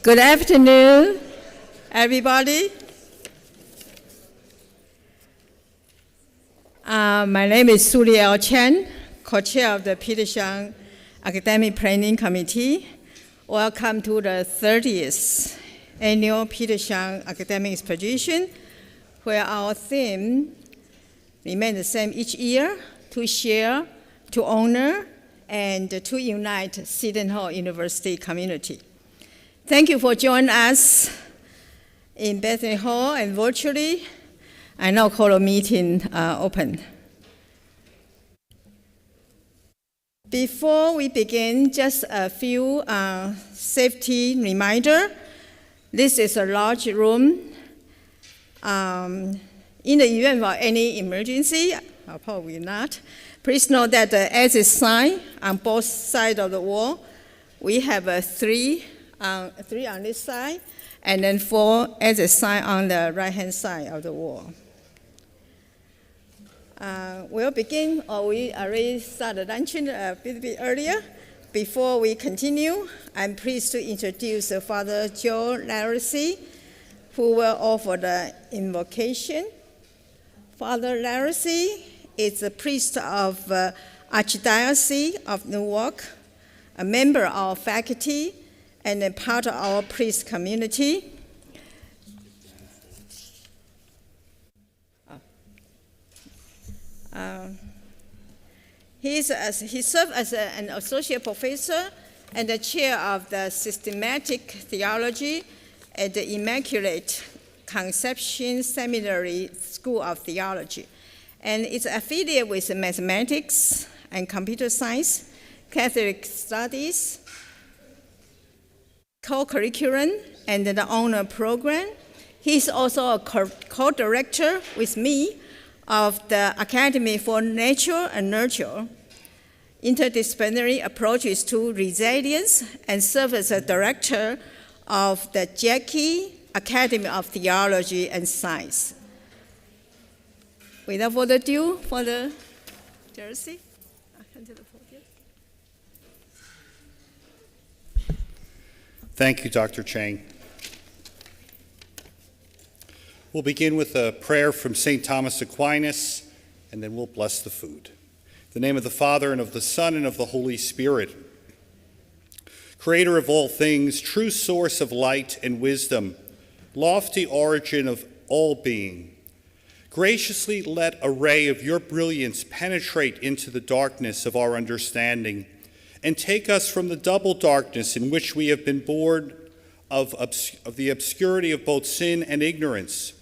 Good afternoon, everybody. My name is Su-Liao Chen, co-chair of the Petersheim Academic Planning Committee. Welcome to the 30th Annual Petersheim Academic Exposition, where our theme remains the same each year: to share, to honor, and to unite Seton Hall University community. Thank you for joining us in Bethany Hall and virtually. I now call the meeting open. Before we begin, just a few safety reminder. This is a large room. In the event of any emergency, probably not, please note that the exit sign on both sides of the wall, we have three on this side, and then 4 exit sign on the right-hand side of the wall. We'll begin, or we already started luncheon a bit earlier. Before we continue, I'm pleased to introduce Father Joe Larissy, who will offer the invocation. Father Larissy is a priest of Archdiocese of Newark, a member of faculty, and a part of our priest community. He served as an associate professor and the chair of the systematic theology at the Immaculate Conception Seminary School of Theology, and is affiliated with mathematics and computer science, Catholic studies, co-curriculum, and the honor program. He's also a co-director with me of the Academy for Nature and Nurture, interdisciplinary approaches to resilience, and serves as a director of the Jackie Academy of Theology and Science. Without further ado, Father Larissy, I'll hand to the podium. Thank you, Dr. Chang. We'll begin with a prayer from St. Thomas Aquinas, and then we'll bless the food. In the name of the Father, and of the Son, and of the Holy Spirit. Creator of all things, true source of light and wisdom, lofty origin of all being, graciously let a ray of your brilliance penetrate into the darkness of our understanding, and take us from the double darkness in which we have been born of the obscurity of both sin and ignorance.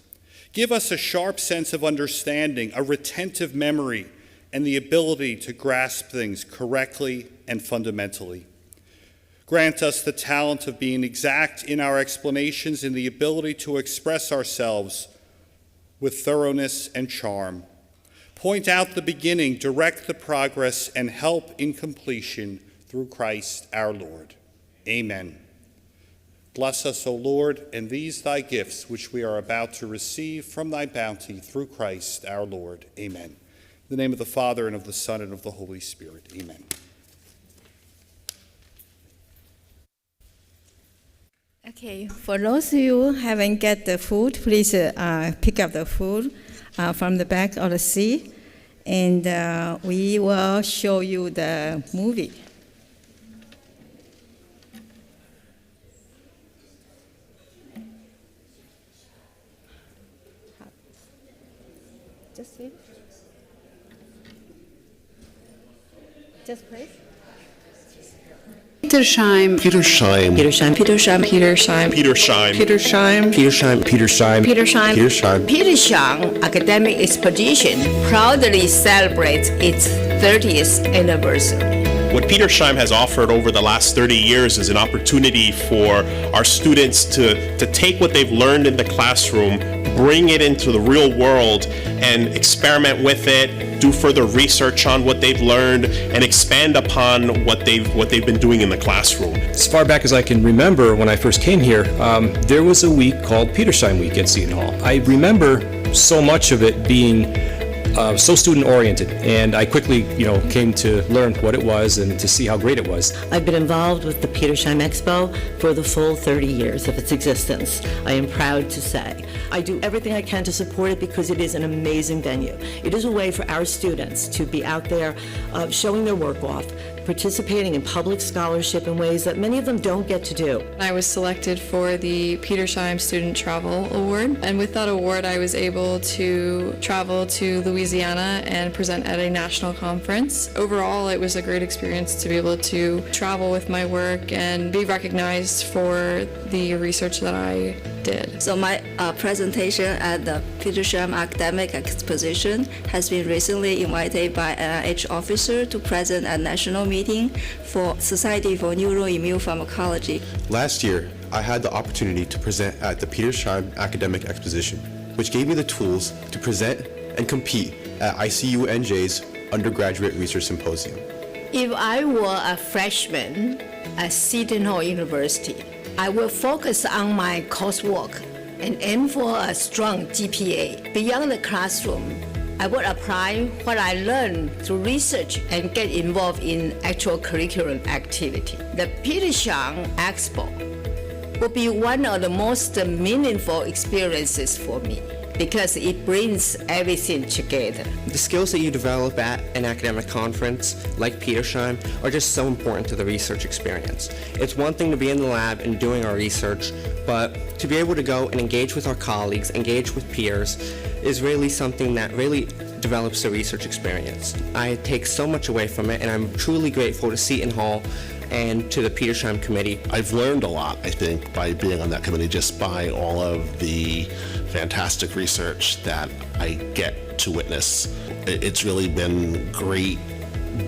Give us a sharp sense of understanding, a retentive memory, and the ability to grasp things correctly and fundamentally. Grant us the talent of being exact in our explanations and the ability to express ourselves with thoroughness and charm. Point out the beginning, direct the progress, and help in completion through Christ our Lord. Amen. Bless us, O Lord, and these thy gifts, which we are about to receive from thy bounty through Christ our Lord. Amen. In the name of the Father, and of the Son, and of the Holy Spirit. Amen. Okay, for those of you who haven't get the food, please pick up the food from the back of the seat, and we will show you the movie. Just wait. Just please. Petersheim. Petersheim. Petersheim. Petersheim. Petersheim. Petersheim. Petersheim. Petersheim. Petersheim. Petersheim. Petersheim. Petersheim Academic Exposition proudly celebrates its 30th anniversary. What Petersheim has offered over the last 30 years is an opportunity for our students to take what they've learned in the classroom, bring it into the real world, and experiment with it, do further research on what they've learned, and expand upon what they've been doing in the classroom. As far back as I can remember, when I first came here, there was a week called Petersheim Week at Seton Hall. I remember so much of it being so student-oriented, and I quickly, came to learn what it was and to see how great it was. I've been involved with the Petersheim Expo for the full 30 years of its existence. I am proud to say. I do everything I can to support it because it is an amazing venue. It is a way for our students to be out there showing their work off, participating in public scholarship in ways that many of them don't get to do. I was selected for the Petersheim Student Travel Award, and with that award I was able to travel to Louisiana and present at a national conference. Overall, it was a great experience to be able to travel with my work and be recognized for the research that I did. So my presentation at the Petersheim Academic Exposition has been recently invited by an NIH officer to present at national meeting for Society for Neuroimmune Pharmacology. Last year, I had the opportunity to present at the Petersheim Academic Exposition, which gave me the tools to present and compete at ICUNJ's Undergraduate Research Symposium. If I were a freshman at Seton Hall University, I will focus on my coursework and aim for a strong GPA. Beyond the classroom, I would apply what I learned through research and get involved in actual curriculum activity. The Petersheim Expo will be one of the most meaningful experiences for me because it brings everything together. The skills that you develop at an academic conference like Petersheim are just so important to the research experience. It's one thing to be in the lab and doing our research, but to be able to go and engage with our colleagues, engage with peers, is really something that really develops the research experience. I take so much away from it, and I'm truly grateful to Seton Hall and to the Petersheim committee. I've learned a lot, I think, by being on that committee, just by all of the fantastic research that I get to witness. It's really been great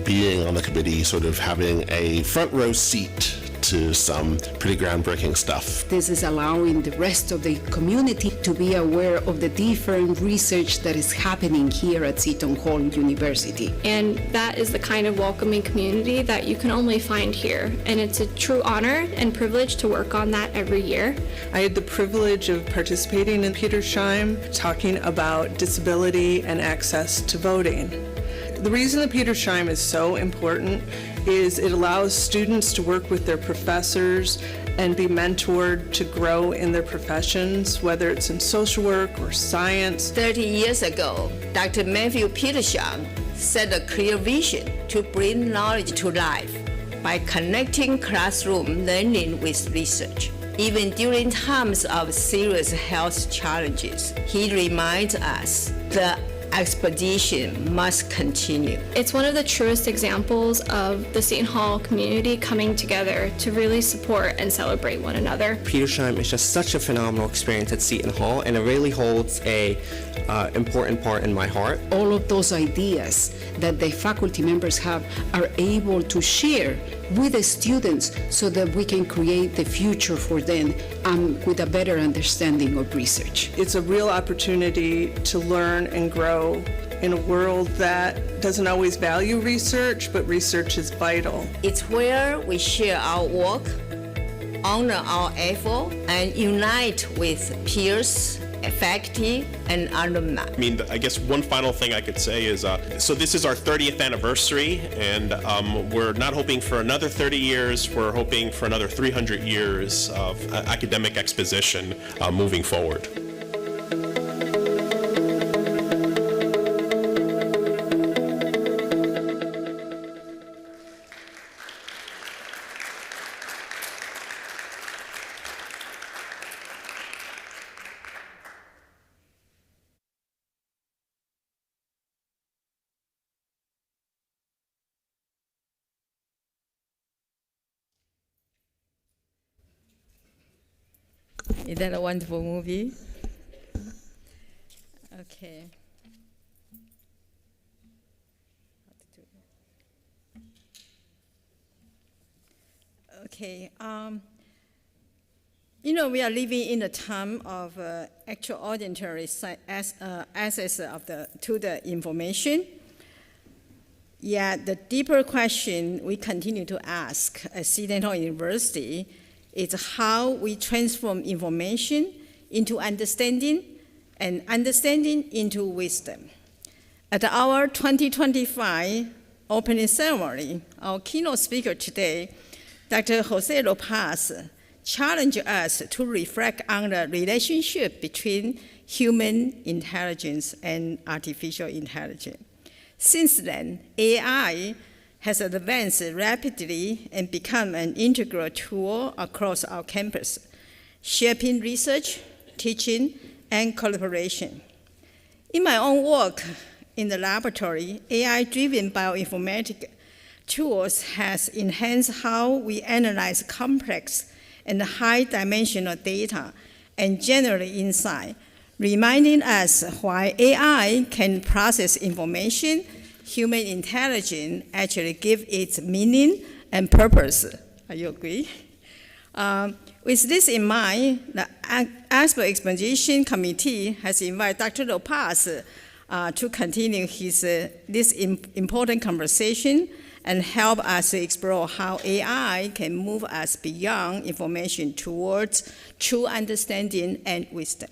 being on the committee, sort of having a front row seat to some pretty groundbreaking stuff. This is allowing the rest of the community to be aware of the different research that is happening here at Seton Hall University. And that is the kind of welcoming community that you can only find here. And it's a true honor and privilege to work on that every year. I had the privilege of participating in Petersheim, talking about disability and access to voting. The reason that Petersheim is so important is it allows students to work with their professors and be mentored to grow in their professions, whether it's in social work or science. 30 years ago, Dr. Matthew Petersheim set a clear vision to bring knowledge to life by connecting classroom learning with research. Even during times of serious health challenges, he reminds us the expedition must continue. It's one of the truest examples of the Seton Hall community coming together to really support and celebrate one another. Petersheim is just such a phenomenal experience at Seton Hall, and it really holds a important part in my heart. All of those ideas that the faculty members have are able to share with the students so that we can create the future for them with a better understanding of research. It's a real opportunity to learn and grow in a world that doesn't always value research, but research is vital. It's where we share our work, honor our effort, and unite with peers, faculty, and alumni. I mean, I guess one final thing I could say is, so this is our 30th anniversary, and we're not hoping for another 30 years, we're hoping for another 300 years of academic exposition moving forward. Is that a wonderful movie? Okay. Okay. We are living in a time of extraordinary access to the information. Yet the deeper question we continue to ask at Seton Hall University is how we transform information into understanding and understanding into wisdom. At our 2025 opening ceremony, our keynote speaker today, Dr. Jose Lopez, challenged us to reflect on the relationship between human intelligence and artificial intelligence. Since then, AI has advanced rapidly and become an integral tool across our campus, shaping research, teaching, and collaboration. In my own work in the laboratory, AI-driven bioinformatics tools has enhanced how we analyze complex and high-dimensional data and generate insight, reminding us why AI can process information, human intelligence actually give it meaning and purpose. Are you agree? With this in mind, the Exposition Committee has invited Dr. Lopez to continue this important conversation and help us to explore how AI can move us beyond information towards true understanding and wisdom.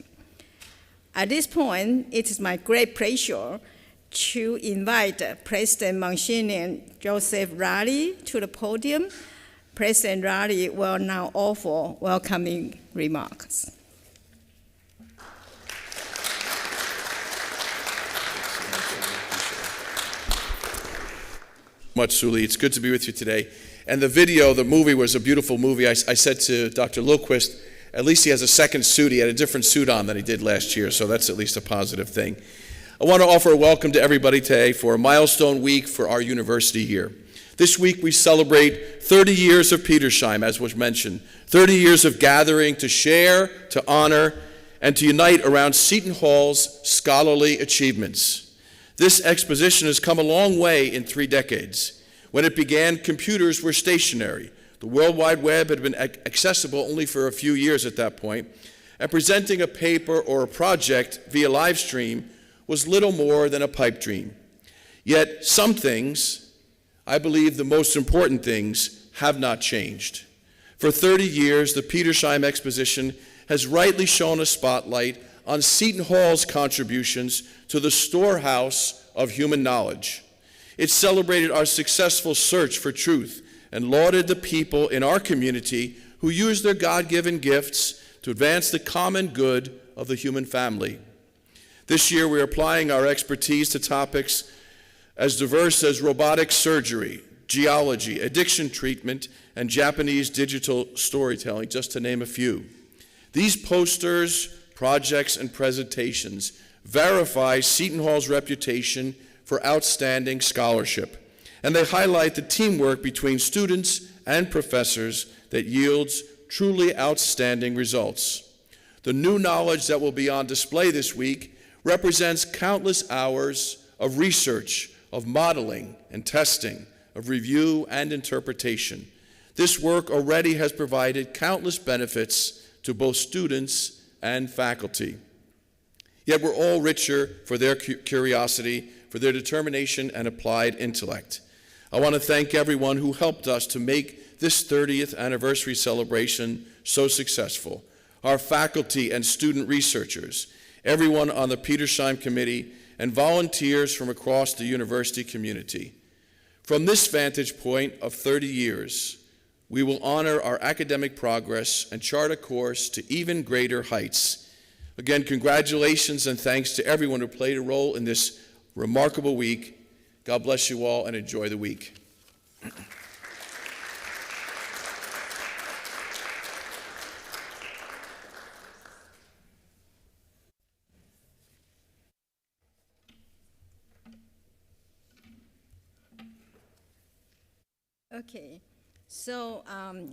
At this point, it is my great pleasure to invite President Monsignor Joseph Raleigh to the podium. President Raleigh will now offer welcoming remarks. Much, Suli. It's good to be with you today. And the movie was a beautiful movie. I said to Dr. Lilquist, at least he has a second suit. He had a different suit on than he did last year, so that's at least a positive thing. I want to offer a welcome to everybody today for a milestone week for our university here. This week we celebrate 30 years of Petersheim, as was mentioned, 30 years of gathering to share, to honor, and to unite around Seton Hall's scholarly achievements. This exposition has come a long way in 3 decades. When it began, computers were stationary. The World Wide Web had been accessible only for a few years at that point, and presenting a paper or a project via live stream was little more than a pipe dream. Yet some things, I believe the most important things, have not changed. For 30 years, the Petersheim Exposition has rightly shone a spotlight on Seton Hall's contributions to the storehouse of human knowledge. It celebrated our successful search for truth and lauded the people in our community who used their God-given gifts to advance the common good of the human family. This year, we're applying our expertise to topics as diverse as robotic surgery, geology, addiction treatment, and Japanese digital storytelling, just to name a few. These posters, projects, and presentations verify Seton Hall's reputation for outstanding scholarship, and they highlight the teamwork between students and professors that yields truly outstanding results. The new knowledge that will be on display this week represents countless hours of research, of modeling and testing, of review and interpretation. This work already has provided countless benefits to both students and faculty. Yet we're all richer for their curiosity, for their determination and applied intellect. I want to thank everyone who helped us to make this 30th anniversary celebration so successful. Our faculty and student researchers, everyone on the Petersheim Committee, and volunteers from across the university community. From this vantage point of 30 years, we will honor our academic progress and chart a course to even greater heights. Again, congratulations and thanks to everyone who played a role in this remarkable week. God bless you all and enjoy the week. Okay, so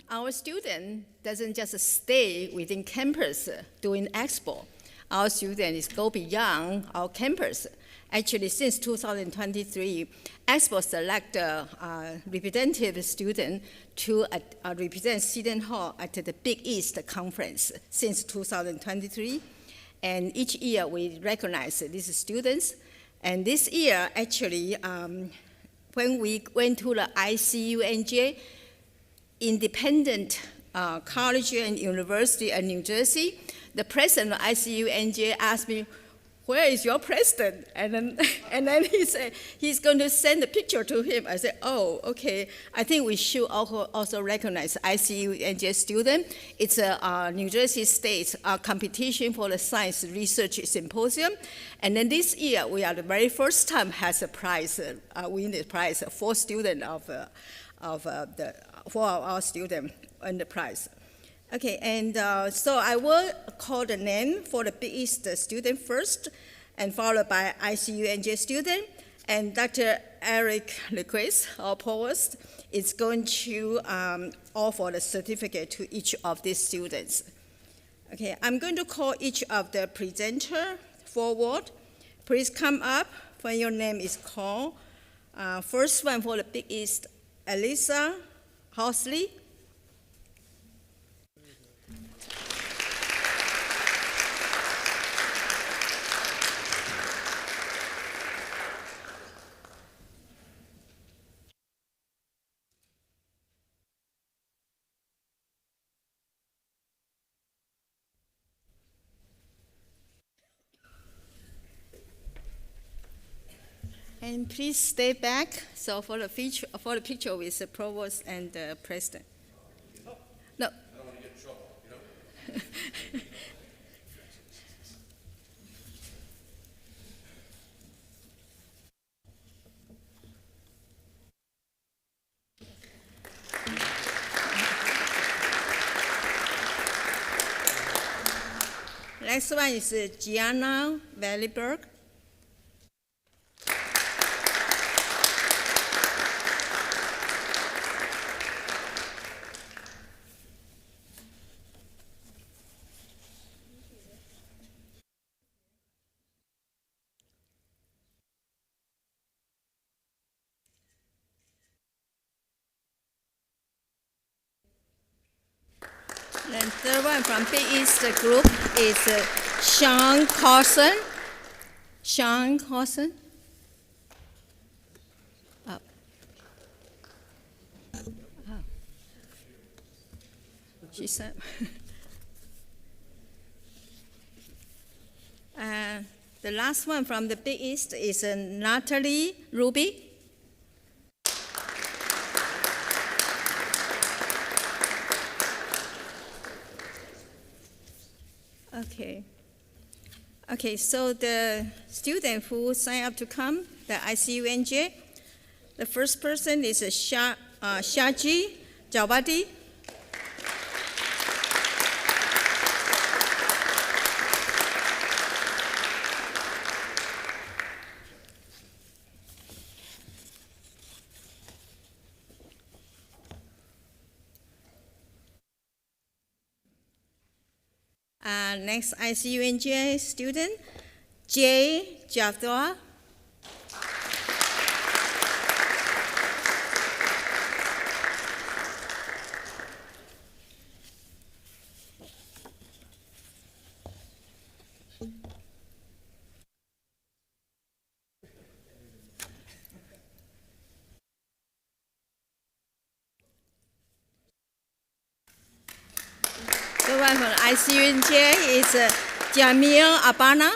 our student doesn't just stay within campus doing expo. Our students go beyond our campus. Actually, since 2023, Expo select a representative student to represent Seton Hall at the Big East Conference since 2023. And each year we recognize these students. And this year, actually, when we went to the ICUNJ, independent college and university in New Jersey, the president of ICUNJ asked me, where is your president? And then he said, he's going to send a picture to him. I said, oh, okay. I think we should also recognize ICU NJ student. It's a New Jersey State competition for the science research symposium. And then this year, we are the very first time has a prize, win the prize for student for our student win the prize. Okay, and so I will call the name for the Big East student first, and followed by ICU NJ student. And Dr. Eric Lequist, our provost, is going to offer the certificate to each of these students. Okay, I'm going to call each of the presenter forward. Please come up when your name is called. First one for the Big East, Elisa Horsley. And please stay back. So for the picture with the provost and the president. No. I don't want to get in trouble, you know? Next one is Gianna Valleyberg. And third one from Big East group is Sean Carson. Sean Carson. Up. Oh. She said. The last one from the Big East is Natalie Ruby. Okay, so the student who signed up to come, the ICU NJ, the first person is Shaji Jawadi. Next ICU NJ student, Jay Javdwa. The one from ICU NJ is Jamil Abana.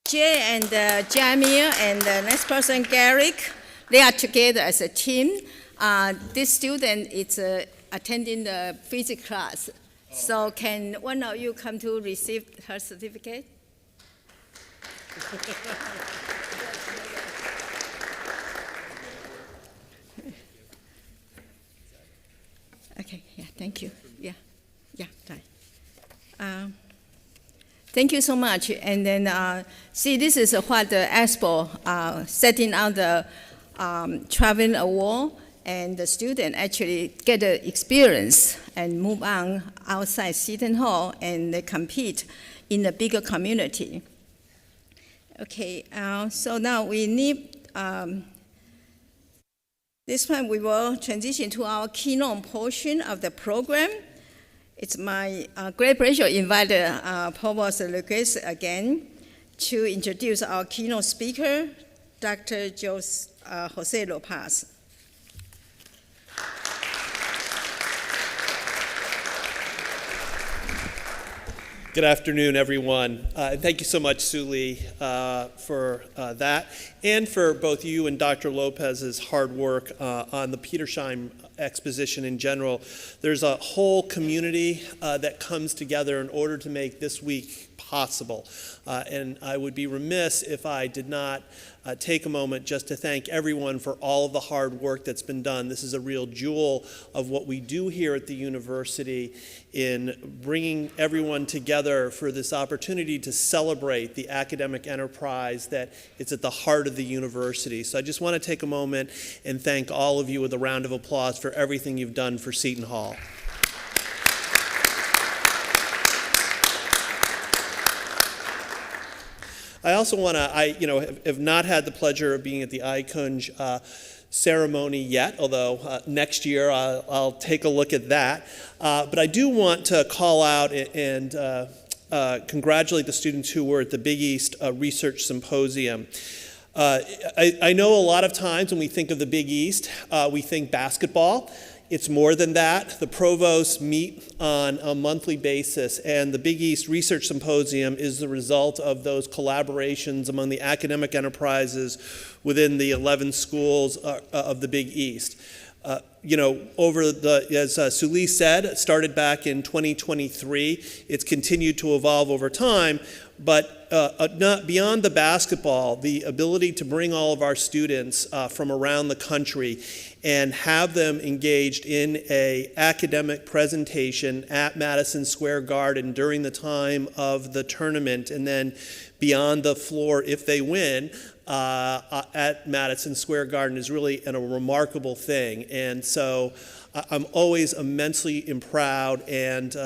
Jay and Jamil and the next person, Garrick, they are together as a team. This student is attending the physics class. So can one of you come to receive her certificate? Okay, yeah, thank you. Yeah, right. Thank you so much. And then, see, this is what the Expo setting out the traveling award. And the student actually get the experience and move on outside Seton Hall and they compete in the bigger community. Okay, so now we need, this time we will transition to our keynote portion of the program. It's my great pleasure to invite Provost Lucas again to introduce our keynote speaker, Dr. Jose Lopez. Good afternoon, everyone. Thank you so much, Suli, for that, and for both you and Dr. Lopez's hard work on the Petersheim Exposition in general. There's a whole community that comes together in order to make this week possible. And I would be remiss if I did not take a moment just to thank everyone for all of the hard work that's been done. This is a real jewel of what we do here at the university in bringing everyone together for this opportunity to celebrate the academic enterprise that it's at the heart of the university. So I just want to take a moment and thank all of you with a round of applause for everything you've done for Seton Hall. I also want to, have not had the pleasure of being at the iCunj ceremony yet, although next year I'll take a look at that. But I do want to call out and congratulate the students who were at the Big East Research Symposium. I know a lot of times when we think of the Big East, we think basketball. It's more than that. The provosts meet on a monthly basis, and the Big East Research Symposium is the result of those collaborations among the academic enterprises within the 11 schools of the Big East. As Suli said, it started back in 2023. It's continued to evolve over time, but not beyond the basketball, the ability to bring all of our students from around the country and have them engaged in an academic presentation at Madison Square Garden during the time of the tournament, and then beyond the floor if they win at Madison Square Garden is really a remarkable thing. And so I'm always immensely proud and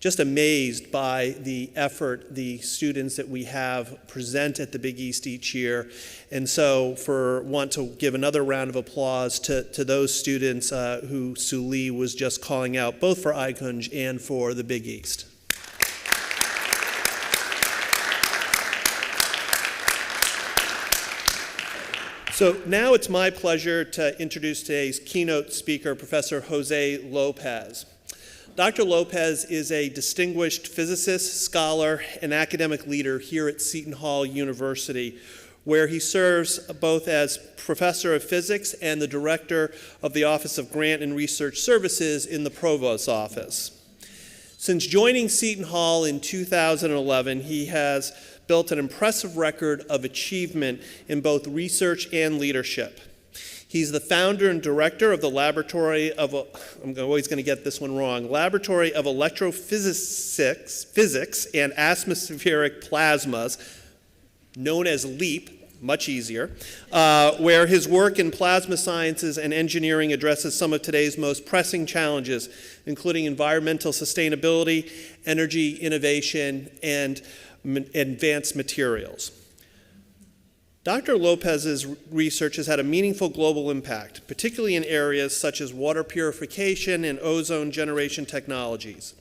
just amazed by the effort the students that we have present at the Big East each year. And so want to give another round of applause to those students who Suli was just calling out, both for iCunj and for the Big East. So now it's my pleasure to introduce today's keynote speaker, Professor Jose Lopez. Dr. Lopez is a distinguished physicist, scholar, and academic leader here at Seton Hall University, where he serves both as professor of physics and the director of the Office of Grant and Research Services in the Provost's office. Since joining Seton Hall in 2011, he has built an impressive record of achievement in both research and leadership. He's the founder and director of the Laboratory of, I'm always going to get this one wrong, Laboratory of Electrophysics and Atmospheric Plasmas, known as LEAP, much easier, where his work in plasma sciences and engineering addresses some of today's most pressing challenges, including environmental sustainability, energy innovation, and advanced materials. Dr. Lopez's research has had a meaningful global impact, particularly in areas such as water purification and ozone generation technologies.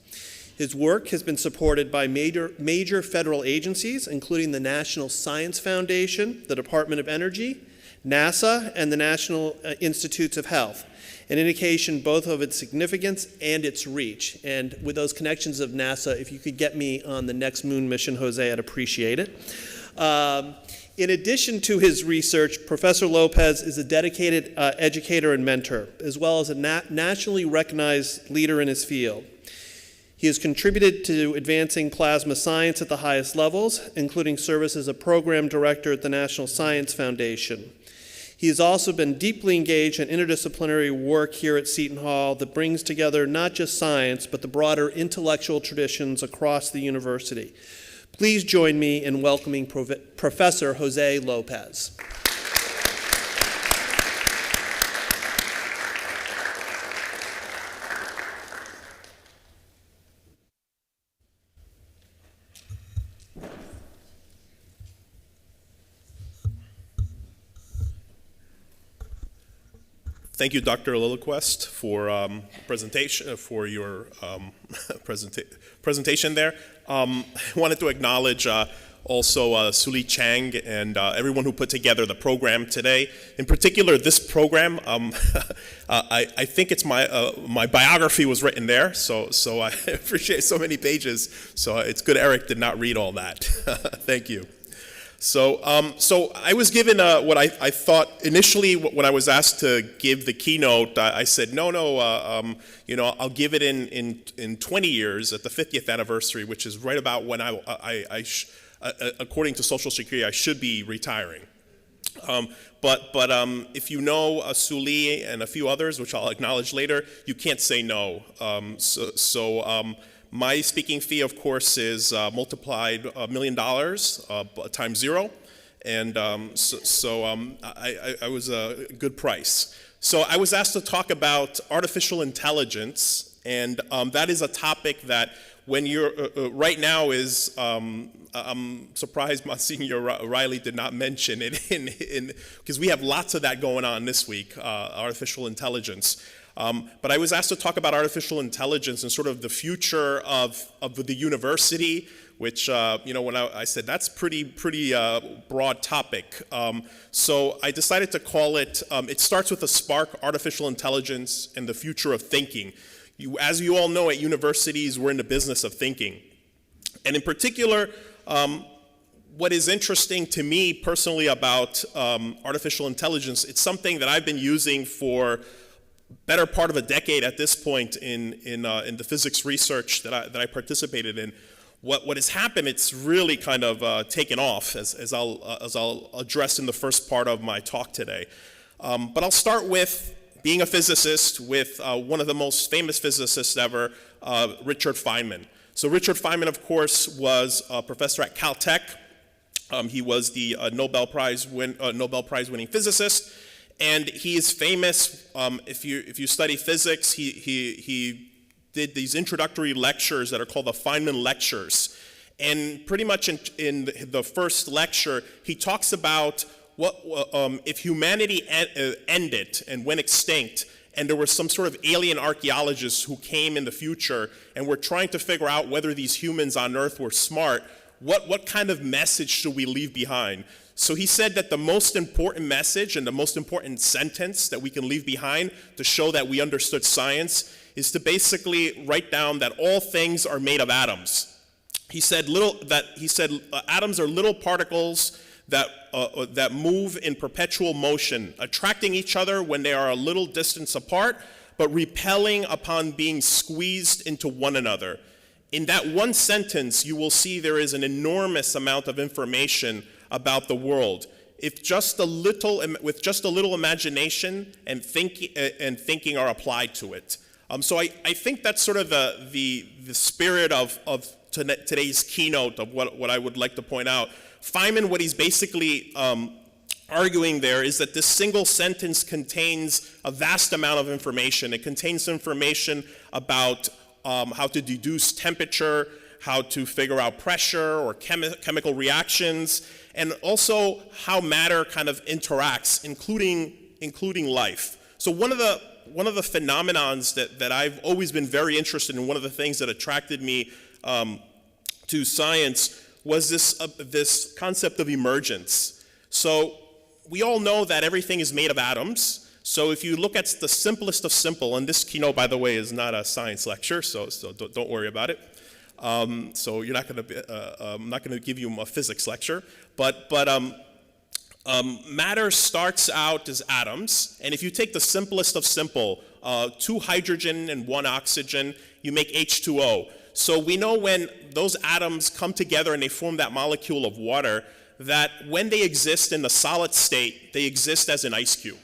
His work has been supported by major federal agencies, including the National Science Foundation, the Department of Energy, NASA, and the National Institutes of Health, an indication both of its significance and its reach. And with those connections of NASA, if you could get me on the next moon mission, Jose, I'd appreciate it. In addition to his research, Professor Lopez is a dedicated educator and mentor, as well as a nationally recognized leader in his field. He has contributed to advancing plasma science at the highest levels, including service as a program director at the National Science Foundation. He has also been deeply engaged in interdisciplinary work here at Seton Hall that brings together not just science, but the broader intellectual traditions across the university. Please join me in welcoming Professor Jose Lopez. Thank you, Dr. Lilliquist, for presentation for your presentation there. I wanted to acknowledge also Suli Chang and everyone who put together the program today. In particular, this program, I think it's my biography was written there, so I appreciate so many pages. So it's good Eric did not read all that. Thank you. So I was given what I thought initially when I was asked to give the keynote. I said no, I'll give it in 20 years at the 50th anniversary, which is right about when according to Social Security, I should be retiring. But if you know Suli and a few others, which I'll acknowledge later, you can't say no. My speaking fee, of course, is multiplied $1 million times 0, and I was a good price. So I was asked to talk about artificial intelligence, and that is a topic that when you're right now is I'm surprised Monsignor Riley did not mention it because we have lots of that going on this week, artificial intelligence. But I was asked to talk about artificial intelligence and sort of the future of the university, which, when I said that's pretty broad topic. So I decided to call it, it starts with a spark, artificial intelligence and the future of thinking. As you all know, at universities, we're in the business of thinking. And in particular, what is interesting to me personally about artificial intelligence, it's something that I've been using for better part of a decade at this point in the physics research that I participated in. What has happened, it's really kind of taken off, as I'll address in the first part of my talk today. But I'll start with being a physicist with one of the most famous physicists ever, Richard Feynman. So Richard Feynman, of course, was a professor at Caltech. He was the Nobel Prize winning physicist. And he is famous, if you study physics, he did these introductory lectures that are called the Feynman Lectures. And pretty much in the first lecture, he talks about what if humanity ended and went extinct, and there were some sort of alien archaeologists who came in the future and were trying to figure out whether these humans on Earth were smart, what kind of message should we leave behind? So he said that the most important message and the most important sentence that we can leave behind to show that we understood science is to basically write down that all things are made of atoms. He said atoms are little particles that move in perpetual motion, attracting each other when they are a little distance apart, but repelling upon being squeezed into one another. In that one sentence, you will see there is an enormous amount of information about the world. With just a little imagination and thinking are applied to it. So I think that's sort of the spirit of today's keynote of what I would like to point out. Feynman, what he's basically arguing there is that this single sentence contains a vast amount of information. It contains information about how to deduce temperature, how to figure out pressure or chemical reactions, and also how matter kind of interacts, including life. So one of the phenomenons that I've always been very interested in, one of the things that attracted me to science was this concept of emergence. So we all know that everything is made of atoms. So if you look at the simplest of simple, and this keynote, by the way, is not a science lecture, so don't worry about it. So you're not going to. I'm not going to give you a physics lecture, but matter starts out as atoms, and if you take the simplest of simple, 2 hydrogen and 1 oxygen, you make H2O. So we know when those atoms come together and they form that molecule of water, that when they exist in the solid state, they exist as an ice cube.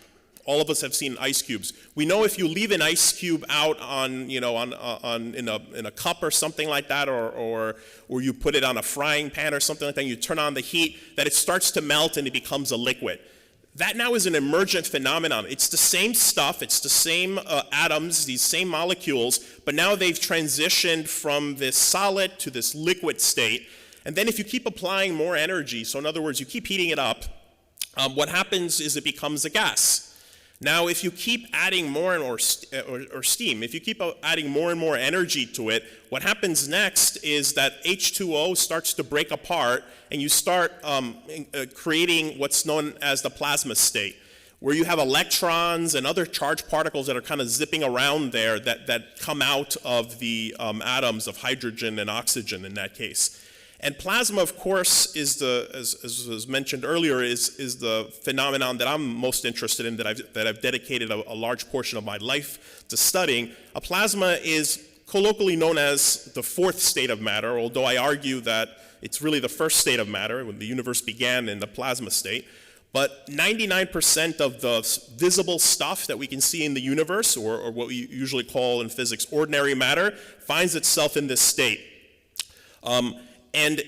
All of us have seen ice cubes. We know if you leave an ice cube out in a cup or something like that, or you put it on a frying pan or something like that, and you turn on the heat, that it starts to melt and it becomes a liquid. That now is an emergent phenomenon. It's the same stuff, it's the same atoms, these same molecules, but now they've transitioned from this solid to this liquid state. And then if you keep applying more energy, so in other words, you keep heating it up, what happens is it becomes a gas. Now, if you keep adding more and more steam, if you keep adding more and more energy to it, what happens next is that H2O starts to break apart, and you start creating what's known as the plasma state, where you have electrons and other charged particles that are kind of zipping around there that come out of the atoms of hydrogen and oxygen in that case. And plasma, of course, is as was mentioned earlier, is the phenomenon that I'm most interested in, that I've dedicated a large portion of my life to studying. A plasma is colloquially known as the fourth state of matter, although I argue that it's really the first state of matter, when the universe began in the plasma state. But 99% of the visible stuff that we can see in the universe, or what we usually call in physics ordinary matter, finds itself in this state. And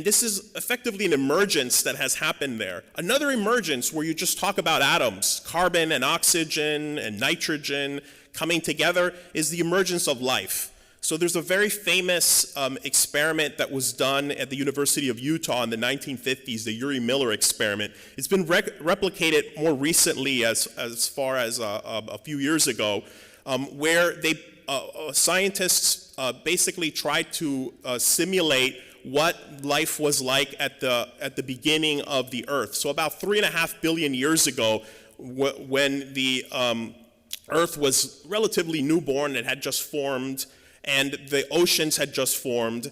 this is effectively an emergence that has happened there. Another emergence where you just talk about atoms, carbon and oxygen and nitrogen coming together, is the emergence of life. So there's a very famous experiment that was done at the University of Utah in the 1950s, the Urey Miller experiment. It's been replicated more recently, as far as a few years ago, where scientists basically tried to simulate what life was like at the beginning of the Earth. So about 3.5 billion years ago, when the Earth was relatively newborn, it had just formed, and the oceans had just formed.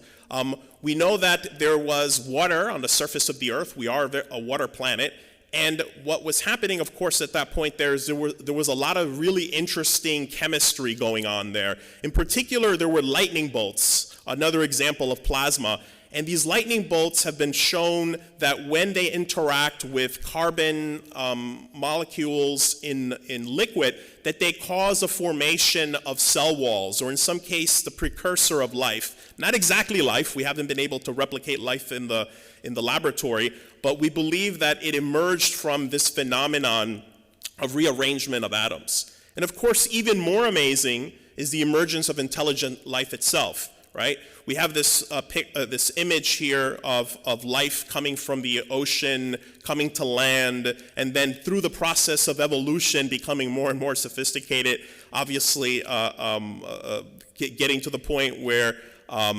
We know that there was water on the surface of the Earth. We are a water planet. And what was happening, of course, at that point there was a lot of really interesting chemistry going on there. In particular, there were lightning bolts, another example of plasma. And these lightning bolts have been shown that when they interact with carbon molecules in liquid, that they cause a formation of cell walls, or in some case, the precursor of life. Not exactly life. We haven't been able to replicate life in the laboratory, but we believe that it emerged from this phenomenon of rearrangement of atoms. And of course, even more amazing is the emergence of intelligent life itself. Right? We have this image here of life coming from the ocean, coming to land, and then through the process of evolution becoming more and more sophisticated, obviously getting to the point where a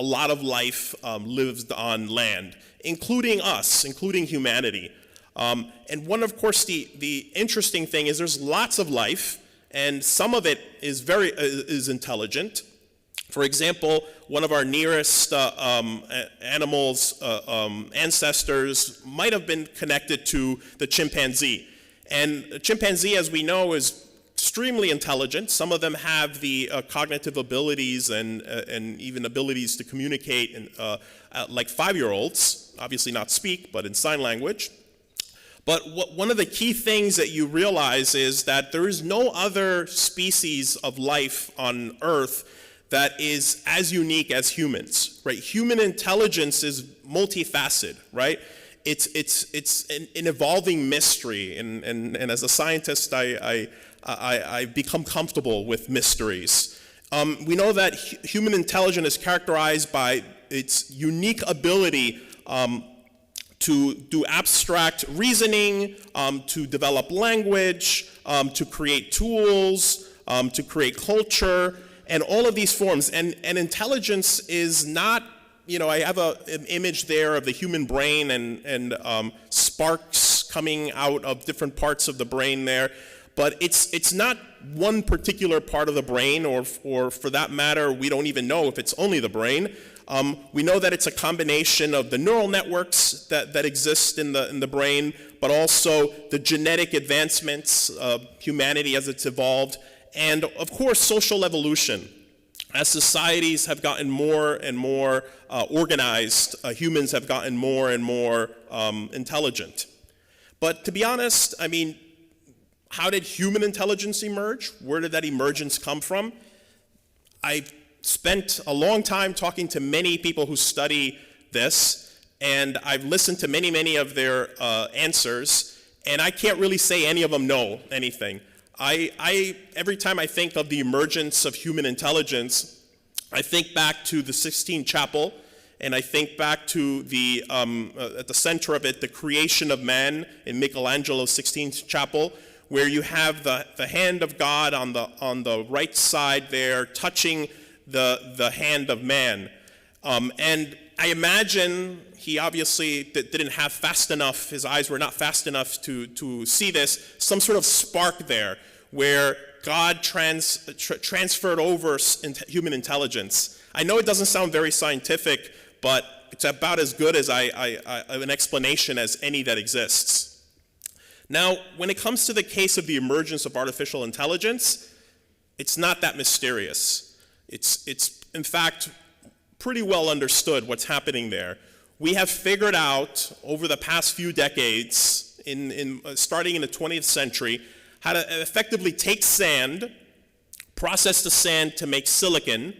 lot of life lives on land, including us, including humanity. And one, of course, the interesting thing is there's lots of life, and some of it is intelligent. For example, one of our nearest animals' ancestors might have been connected to the chimpanzee. And the chimpanzee, as we know, is extremely intelligent. Some of them have the cognitive abilities and even abilities to communicate like 5-year-olds, obviously not speak, but in sign language. But one of the key things that you realize is that there is no other species of life on Earth that is as unique as humans, right? Human intelligence is multifaceted, right? It's an evolving mystery, and as a scientist, I become comfortable with mysteries. We know that human intelligence is characterized by its unique ability to do abstract reasoning, to develop language, to create tools, to create culture, and all of these forms. And intelligence is not, I have an image there of the human brain and sparks coming out of different parts of the brain there. But it's not one particular part of the brain, or for that matter, we don't even know if it's only the brain. We know that it's a combination of the neural networks that exist in the brain, but also the genetic advancements of humanity as it's evolved, and of course social evolution. As societies have gotten more and more organized, humans have gotten more and more intelligent. But to be honest, how did human intelligence emerge? Where did that emergence come from? I've spent a long time talking to many people who study this, and I've listened to many of their answers, and I can't really say any of them know anything. Every time I think of the emergence of human intelligence, I think back to the Sistine Chapel, and I think back to at the center of it, the creation of man in Michelangelo's Sistine Chapel, where you have the hand of God on the right side there, touching the hand of man. And I imagine he obviously didn't have fast enough, his eyes were not fast enough to see this, some sort of spark there where God transferred over human intelligence. I know it doesn't sound very scientific, but it's about as good as an explanation as any that exists. Now, when it comes to the case of the emergence of artificial intelligence, it's not that mysterious. It's in fact, pretty well understood what's happening there. We have figured out over the past few decades, starting in the 20th century, how to effectively take sand, process the sand to make silicon,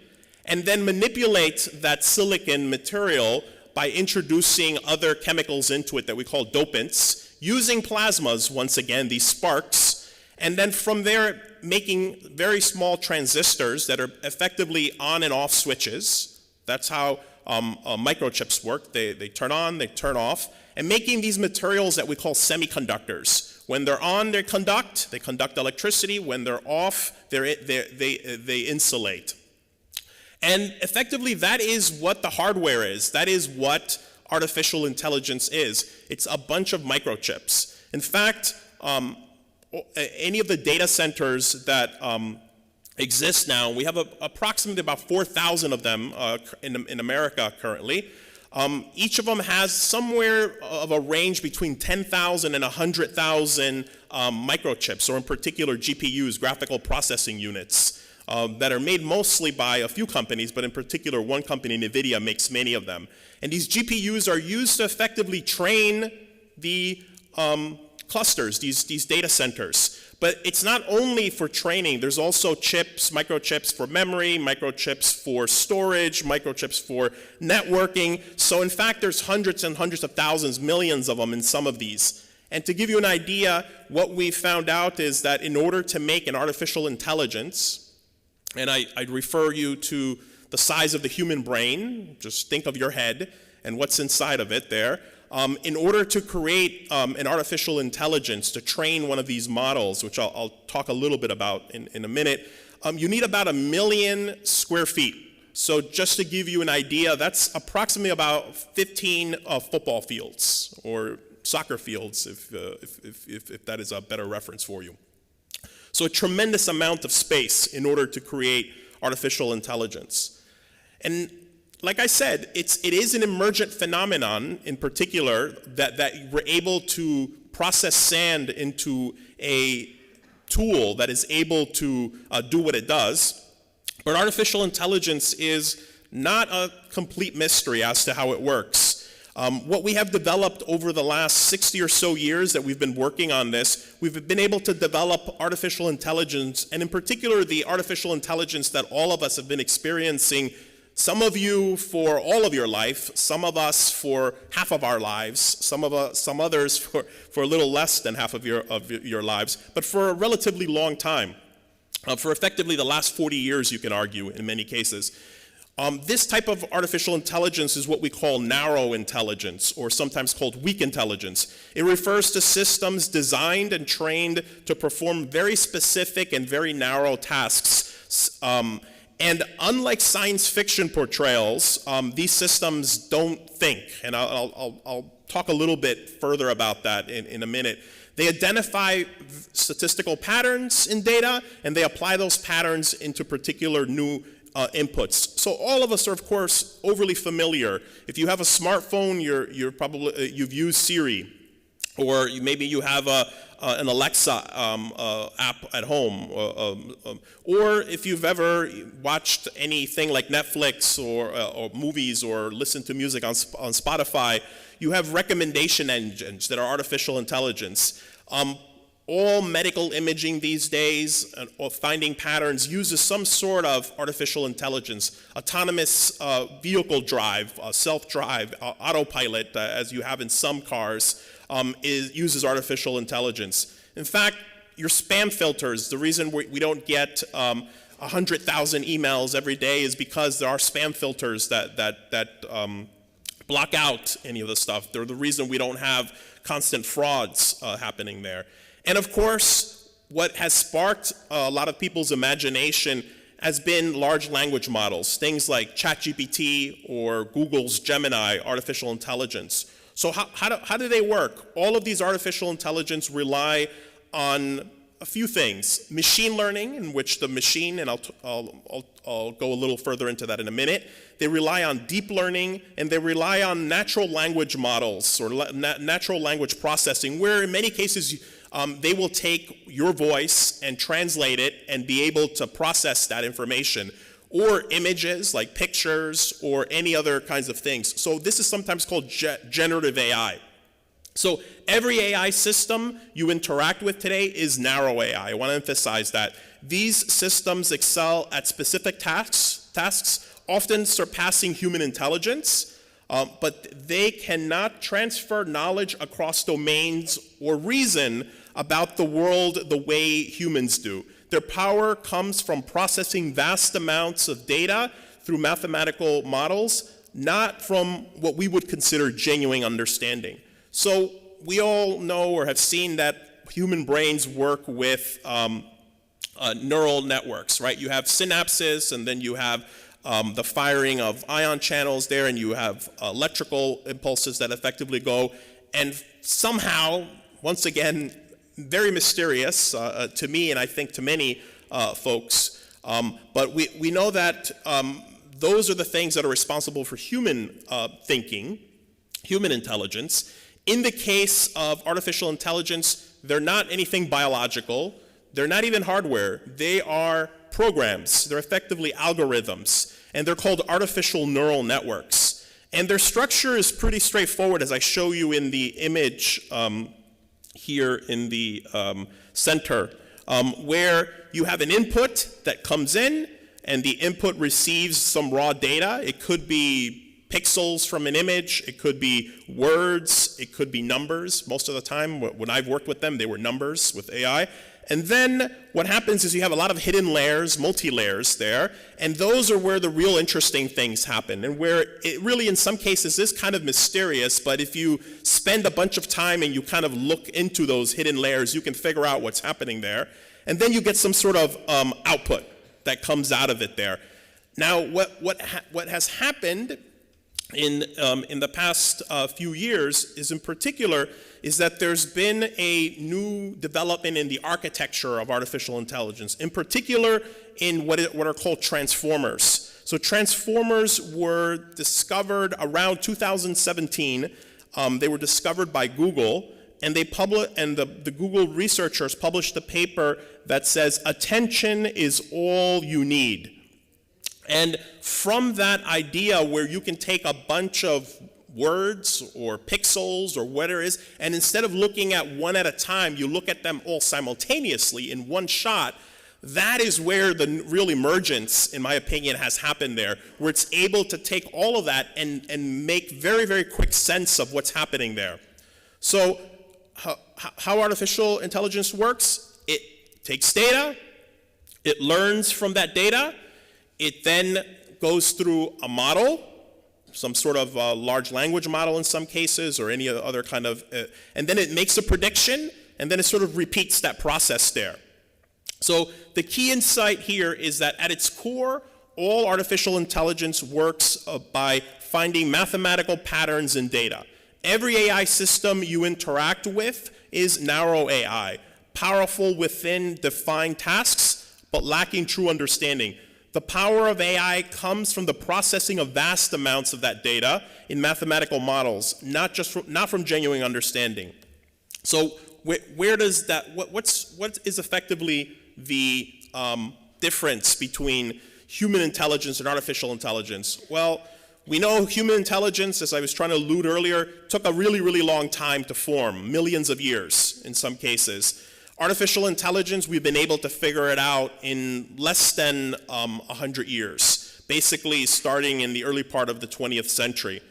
and then manipulate that silicon material by introducing other chemicals into it that we call dopants, using plasmas, once again, these sparks, and then from there making very small transistors that are effectively on and off switches. That's how microchips work. They turn on, they turn off, and making these materials that we call semiconductors. When they're on, they conduct electricity. When they're off, they insulate. And effectively, that is what the hardware is. That is what artificial intelligence is. It's a bunch of microchips. In fact, any of the data centers that exist now, we have approximately about 4,000 of them in America currently. Each of them has somewhere of a range between 10,000 and 100,000 microchips, or in particular GPUs, graphical processing units, that are made mostly by a few companies, but in particular one company, NVIDIA, makes many of them. And these GPUs are used to effectively train the clusters, these data centers. But it's not only for training. There's also chips, microchips for memory, microchips for storage, microchips for networking. So in fact, there's hundreds and hundreds of thousands, millions of them in some of these. And to give you an idea, what we found out is that in order to make an artificial intelligence, and I'd refer you to the size of the human brain, just think of your head and what's inside of it there. In order to create an artificial intelligence, to train one of these models, which I'll talk a little bit about in a minute, you need about 1 million square feet. So just to give you an idea, that's approximately about 15 football fields, or soccer fields, if that is a better reference for you. So a tremendous amount of space in order to create artificial intelligence. And like I said, it is an emergent phenomenon in particular that we're able to process sand into a tool that is able to do what it does. But artificial intelligence is not a complete mystery as to how it works. What we have developed over the last 60 or so years that we've been working on this, we've been able to develop artificial intelligence, and in particular the artificial intelligence that all of us have been experiencing. Some of you for all of your life, some of us for half of our lives, some others for a little less than half of your lives, but for a relatively long time, for effectively the last 40 years, you can argue in many cases. This type of artificial intelligence is what we call narrow intelligence, or sometimes called weak intelligence. It refers to systems designed and trained to perform very specific and very narrow tasks. And unlike science fiction portrayals, these systems don't think. And I'll talk a little bit further about that in a minute. They identify statistical patterns in data, and they apply those patterns into particular new inputs. So all of us are, of course, overly familiar. If you have a smartphone, you've used Siri, or maybe you have an Alexa app at home, or if you've ever watched anything like Netflix or movies or listened to music on Spotify, you have recommendation engines that are artificial intelligence. All medical imaging these days, or finding patterns, uses some sort of artificial intelligence. Autonomous vehicle drive, self-drive, autopilot, as you have in some cars, uses artificial intelligence. In fact, your spam filters, the reason we don't get 100,000 emails every day is because there are spam filters that block out any of the stuff. They're the reason we don't have constant frauds happening there. And of course, what has sparked a lot of people's imagination has been large language models, things like ChatGPT or Google's Gemini artificial intelligence. So how do they work? All of these artificial intelligence rely on a few things. Machine learning, in which the machine, and I'll go a little further into that in a minute. They rely on deep learning, and they rely on natural language models or natural language processing, where in many cases they will take your voice and translate it and be able to process that information, or images like pictures or any other kinds of things. So this is sometimes called generative AI. So every AI system you interact with today is narrow AI. I want to emphasize that. These systems excel at specific tasks, often surpassing human intelligence, but they cannot transfer knowledge across domains or reason about the world the way humans do. Their power comes from processing vast amounts of data through mathematical models, not from what we would consider genuine understanding. So we all know or have seen that human brains work with neural networks, right? You have synapses, and then you have the firing of ion channels there, and you have electrical impulses that effectively go, and somehow, once again, very mysterious to me and I think to many folks, but we know that those are the things that are responsible for human thinking, human intelligence. In the case of artificial intelligence, they're not anything biological. They're not even hardware. They are programs. They're effectively algorithms, and they're called artificial neural networks. And their structure is pretty straightforward, as I show you in the image here in the center, where you have an input that comes in, and the input receives some raw data. It could be pixels from an image, it could be words, it could be numbers. Most of the time, when I've worked with them, they were numbers with AI. And then what happens is you have a lot of hidden layers, multi-layers there, and those are where the real interesting things happen, and where it really, in some cases, is kind of mysterious, but if you spend a bunch of time and you kind of look into those hidden layers, you can figure out what's happening there. And then you get some sort of output that comes out of it there. Now, what has happened in the past few years is, in particular, is that there's been a new development in the architecture of artificial intelligence, in particular in what are called transformers. So transformers were discovered around 2017. They were discovered by Google, and the Google researchers published a paper that says attention is all you need. And from that idea where you can take a bunch of words or pixels or whatever it is, and instead of looking at one at a time, you look at them all simultaneously in one shot, that is where the real emergence, in my opinion, has happened there, where it's able to take all of that and make very, very quick sense of what's happening there. So how artificial intelligence works, it takes data, it learns from that data, it then goes through a model, some sort of large language model in some cases, or any other kind of, and then it makes a prediction, and then it sort of repeats that process there. So the key insight here is that at its core, all artificial intelligence works by finding mathematical patterns in data. Every AI system you interact with is narrow AI, powerful within defined tasks, but lacking true understanding. The power of AI comes from the processing of vast amounts of that data in mathematical models, not from genuine understanding. So where does that, what is effectively the difference between human intelligence and artificial intelligence? Well, we know human intelligence, as I was trying to allude earlier, took a really, really long time to form, millions of years in some cases. Artificial intelligence, we've been able to figure it out in less than 100 years, basically starting in the early part of the 20th century.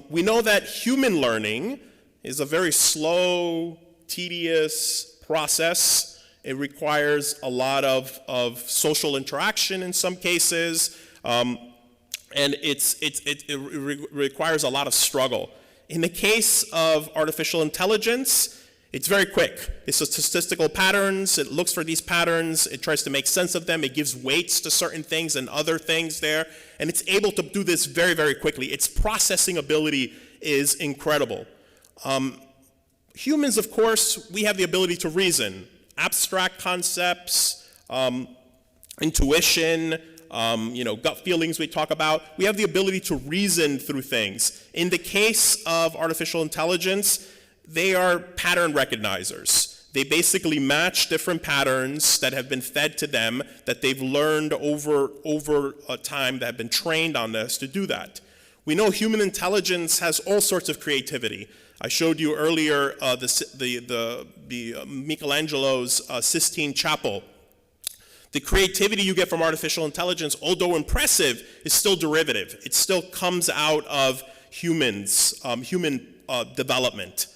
We know that human learning is a very slow, tedious process. It requires a lot of social interaction in some cases, and it requires a lot of struggle. In the case of artificial intelligence, It's very quick. It's a statistical patterns. It looks for these patterns. It tries to make sense of them. It gives weights to certain things and other things there. And it's able to do this very, very quickly. Its processing ability is incredible. Humans, of course, we have the ability to reason. Abstract concepts, intuition, gut feelings we talk about. We have the ability to reason through things. In the case of artificial intelligence, they are pattern recognizers. They basically match different patterns that have been fed to them, that they've learned over a time, that have been trained on this to do that. We know human intelligence has all sorts of creativity. I showed you earlier Michelangelo's Sistine Chapel. The creativity you get from artificial intelligence, although impressive, is still derivative. It still comes out of human development.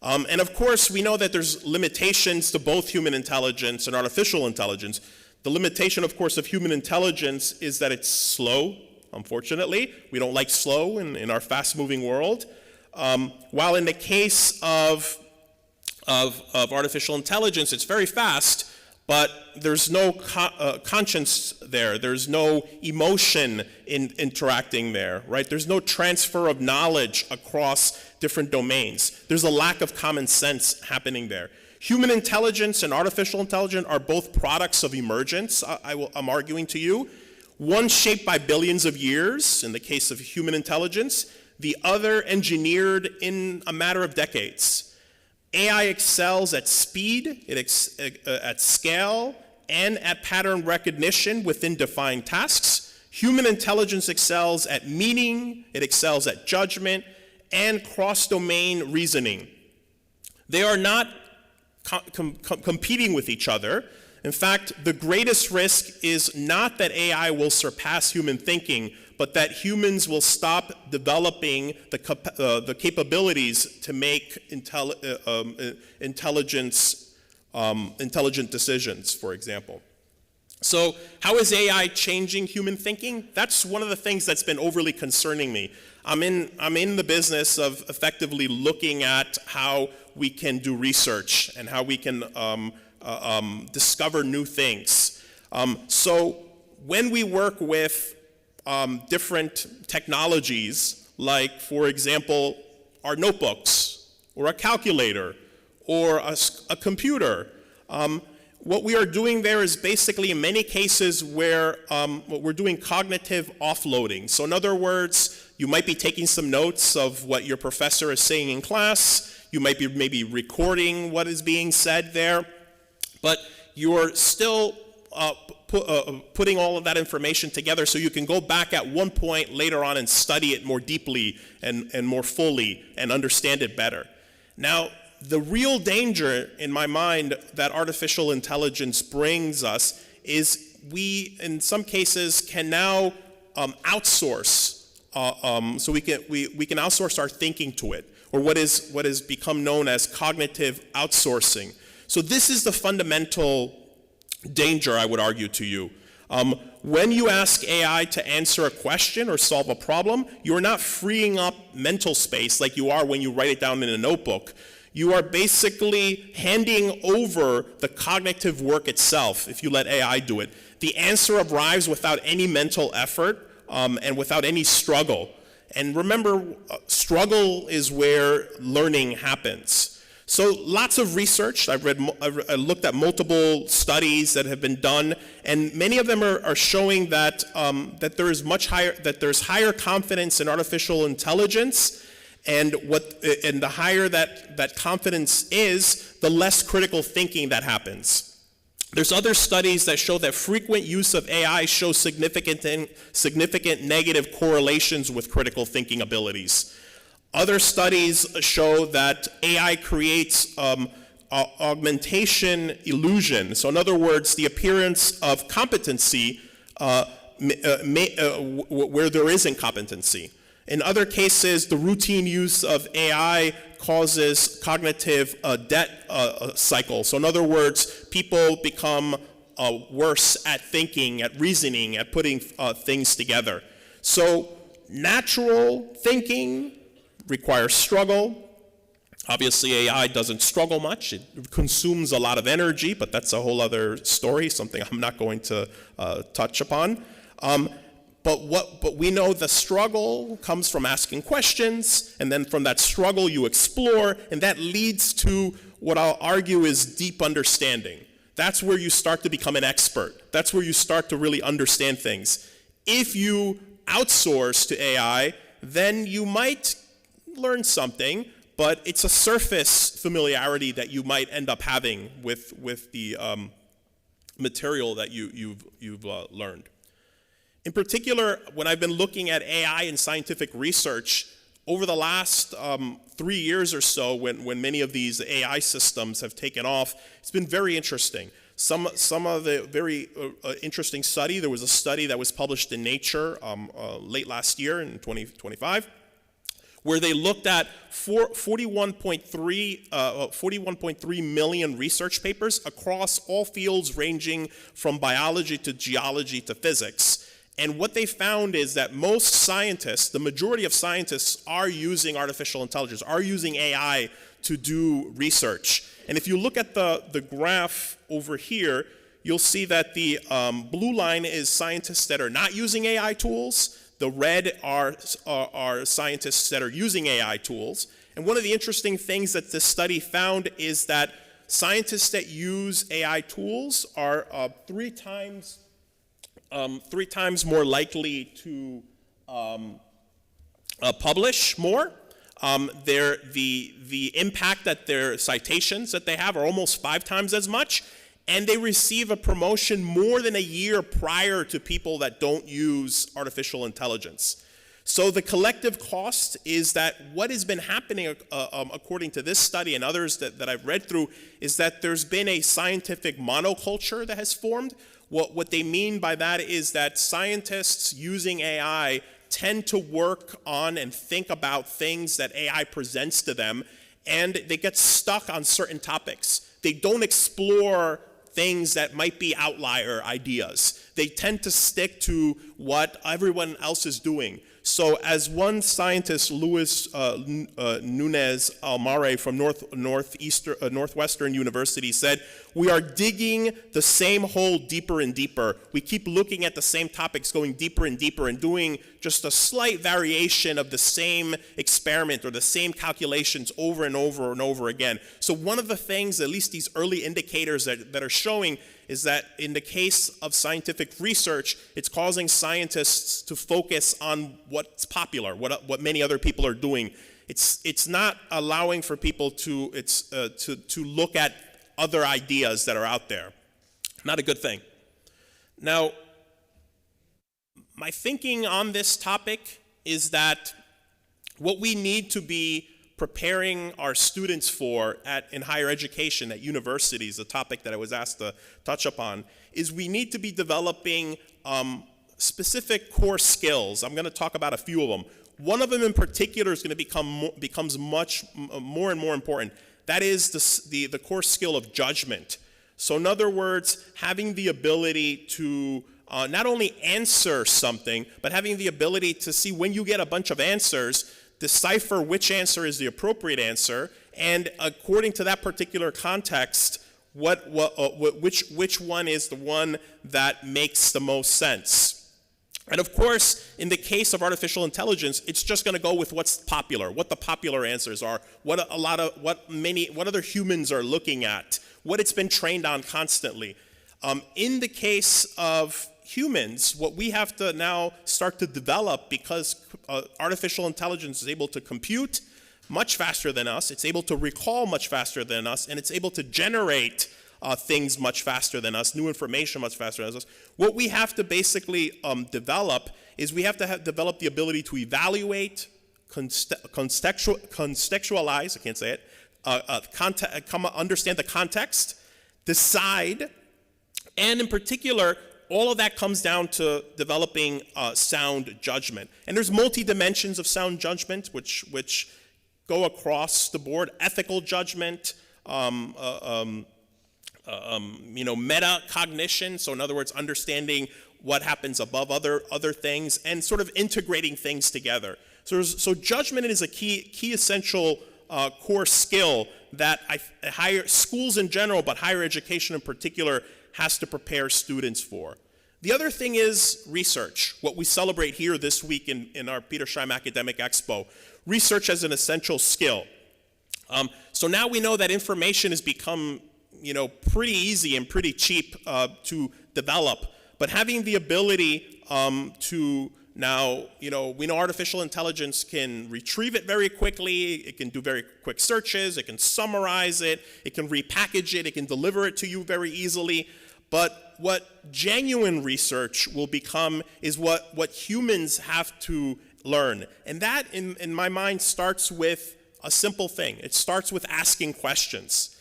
And of course, we know that there's limitations to both human intelligence and artificial intelligence. The limitation, of course, of human intelligence is that it's slow, unfortunately. We don't like slow in our fast-moving world. While in the case of artificial intelligence, it's very fast, but there's no conscience there. There's no emotion in interacting there, right? There's no transfer of knowledge across different domains. There's a lack of common sense happening there. Human intelligence and artificial intelligence are both products of emergence, I'm arguing to you. One shaped by billions of years, in the case of human intelligence, the other engineered in a matter of decades. AI excels at speed, at scale, and at pattern recognition within defined tasks. Human intelligence excels at meaning, it excels at judgment, and cross-domain reasoning. They are not competing with each other. In fact, the greatest risk is not that AI will surpass human thinking, but that humans will stop developing the capabilities to make intelligent decisions, for example. So how is AI changing human thinking? That's one of the things that's been overly concerning me. I'm in the business of effectively looking at how we can do research and how we can discover new things. So when we work with different technologies, like, for example, our notebooks, or a calculator, or a computer, what we are doing there is basically, in many cases, where what we're doing cognitive offloading. So in other words, you might be taking some notes of what your professor is saying in class. You might be maybe recording what is being said there. But you're still putting all of that information together so you can go back at one point later on and study it more deeply and more fully and understand it better. Now, the real danger, in my mind, that artificial intelligence brings us is we, in some cases, can now outsource. So we can outsource our thinking to it, or what is become known as cognitive outsourcing. So this is the fundamental danger, I would argue to you. When you ask AI to answer a question or solve a problem, you're not freeing up mental space like you are when you write it down in a notebook. You are basically handing over the cognitive work itself if you let AI do it. The answer arrives without any mental effort and without any struggle. And remember, struggle is where learning happens. So lots of research. I looked at multiple studies that have been done, and many of them are showing that there's higher confidence in artificial intelligence, and the higher that confidence is, the less critical thinking that happens. There's other studies that show that frequent use of AI shows significant negative correlations with critical thinking abilities. Other studies show that AI creates augmentation illusion. So in other words, the appearance of competency where there is incompetency. In other cases, the routine use of AI causes cognitive debt cycle. So in other words, people become worse at thinking, at reasoning, at putting things together. So natural thinking requires struggle, Obviously, AI doesn't struggle much. It consumes a lot of energy, but that's a whole other story, something I'm not going to touch upon. But we know the struggle comes from asking questions, and then from that struggle you explore, and that leads to what I'll argue is deep understanding. That's where you start to become an expert. That's where you start to really understand things. If you outsource to AI, then you might learn something, but it's a surface familiarity that you might end up having with the material that you've learned. In particular, when I've been looking at AI in scientific research, over the last 3 years or so, when many of these AI systems have taken off, it's been very interesting. Some of the very interesting study, there was a study that was published in Nature late last year in 2025, where they looked at 41.3 million research papers across all fields ranging from biology to geology to physics. And what they found is that most scientists, the majority of scientists, are using artificial intelligence, are using AI to do research. And if you look at the graph over here, you'll see that the blue line is scientists that are not using AI tools. The red are scientists that are using AI tools. And one of the interesting things that this study found is that scientists that use AI tools are 3 times more likely to publish more. The impact that their citations that they have are almost 5 times as much, and they receive a promotion more than a year prior to people that don't use artificial intelligence. So the collective cost is that what has been happening, according to this study and others that I've read through, is that there's been a scientific monoculture that has formed. What they mean by that is that scientists using AI tend to work on and think about things that AI presents to them, and they get stuck on certain topics. They don't explore things that might be outlier ideas. They tend to stick to what everyone else is doing. So as one scientist, Luis Nunez Almare from Northwestern University said, we are digging the same hole deeper and deeper. We keep looking at the same topics, going deeper and deeper, and doing just a slight variation of the same experiment or the same calculations over and over and over again. So one of the things, at least these early indicators that are showing, is that in the case of scientific research, it's causing scientists to focus on what's popular, what many other people are doing. It's not allowing for people to look at other ideas that are out there. Not a good thing. Now, my thinking on this topic is that what we need to be preparing our students for in higher education, at universities, a topic that I was asked to touch upon, is we need to be developing specific core skills. I'm going to talk about a few of them. One of them in particular is going to becomes much more and more important. That is the core skill of judgment. So in other words, having the ability to not only answer something, but having the ability to see when you get a bunch of answers, decipher which answer is the appropriate answer, and according to that particular context, which one is the one that makes the most sense. And of course, in the case of artificial intelligence, it's just going to go with what's popular, what the popular answers are, what other humans are looking at, what it's been trained on constantly. In the case of humans, what we have to now start to develop, because artificial intelligence is able to compute much faster than us, it's able to recall much faster than us, and it's able to generate things much faster than us, new information much faster than us. What we have to basically develop is we have to develop the ability to evaluate, contextualize, I can't say it, understand the context, decide, and in particular, all of that comes down to developing sound judgment. And there's multi-dimensions of sound judgment, which go across the board: ethical judgment, metacognition, so in other words, understanding what happens above other things, and sort of integrating things together. So judgment is a key essential core skill that higher schools in general, but higher education in particular, has to prepare students for. The other thing is research, what we celebrate here this week in our Petersheim Academic Expo. Research as an essential skill. So now we know that information has become, pretty easy and pretty cheap to develop. But having the ability to now, we know artificial intelligence can retrieve it very quickly, it can do very quick searches, it can summarize it, it can repackage it, it can deliver it to you very easily. But what genuine research will become is what humans have to learn. And that, in my mind, starts with a simple thing. It starts with asking questions.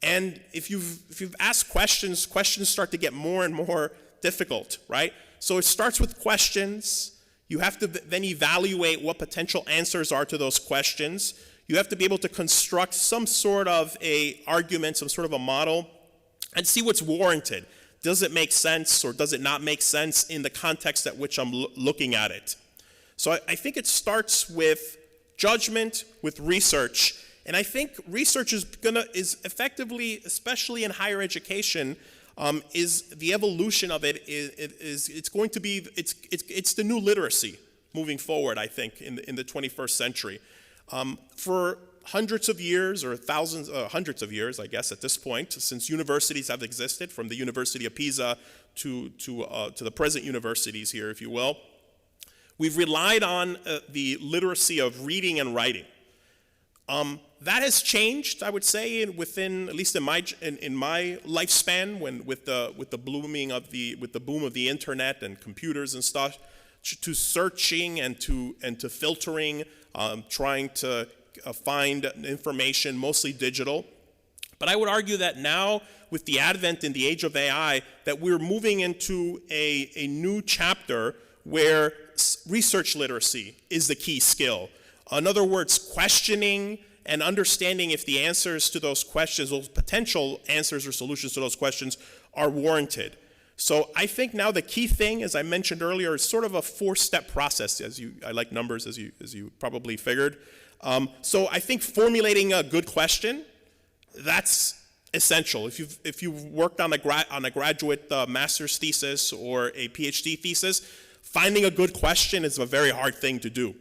And if you've asked questions, questions start to get more and more difficult, right? So it starts with questions. You have to then evaluate what potential answers are to those questions. You have to be able to construct some sort of a argument, some sort of a model, and see what's warranted. Does it make sense or does it not make sense in the context at which I'm looking at it? So I think it starts with judgment, with research, and I think research is effectively, especially in higher education, is the evolution of it it's going to be it's the new literacy moving forward, I think, in the 21st century. For hundreds of years, or hundreds of years, I guess, at this point, since universities have existed, from the University of Pisa to the present universities here, if you will, we've relied on the literacy of reading and writing. That has changed, I would say, within, at least in my lifespan, with the boom of the internet and computers and stuff, to searching and to filtering, trying to find information, mostly digital. But I would argue that now, with the advent in the age of AI, that we're moving into a new chapter where research literacy is the key skill. In other words, questioning and understanding if the answers to those questions, those potential answers or solutions to those questions, are warranted. So I think now the key thing, as I mentioned earlier, is sort of a 4-step process. I like numbers, as you probably figured. So I think formulating a good question, that's essential. If you've worked on a graduate master's thesis or a PhD thesis, finding a good question is a very hard thing to do.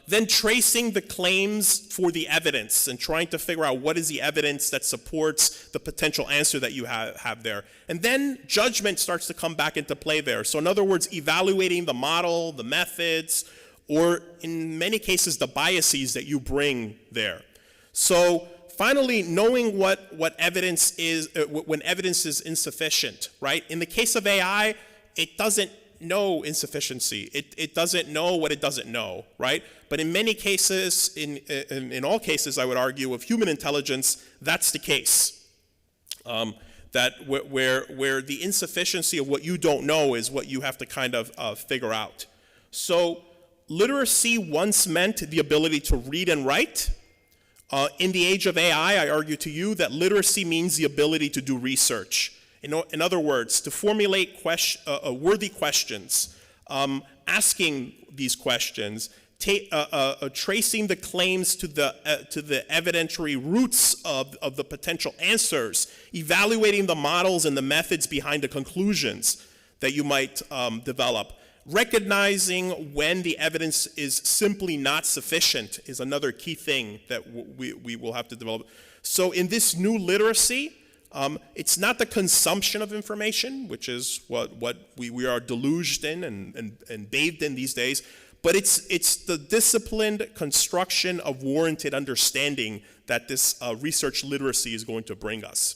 Then tracing the claims for the evidence and trying to figure out what is the evidence that supports the potential answer that you have there. And then judgment starts to come back into play there. So in other words, evaluating the model, the methods, or in many cases, the biases that you bring there. So finally, knowing what evidence is, when evidence is insufficient, right? In the case of AI, it doesn't know insufficiency. It doesn't know what it doesn't know, right? But in many cases, in all cases, I would argue, of human intelligence, that's the case. That where the insufficiency of what you don't know is what you have to kind of figure out. So literacy once meant the ability to read and write. In the age of AI, I argue to you that literacy means the ability to do research. In other words, to formulate worthy questions, asking these questions, tracing the claims to the evidentiary roots of the potential answers, evaluating the models and the methods behind the conclusions that you might develop. Recognizing when the evidence is simply not sufficient is another key thing that we will have to develop. So in this new literacy, it's not the consumption of information, which is what we are deluged in and bathed in these days, but it's the disciplined construction of warranted understanding that this research literacy is going to bring us.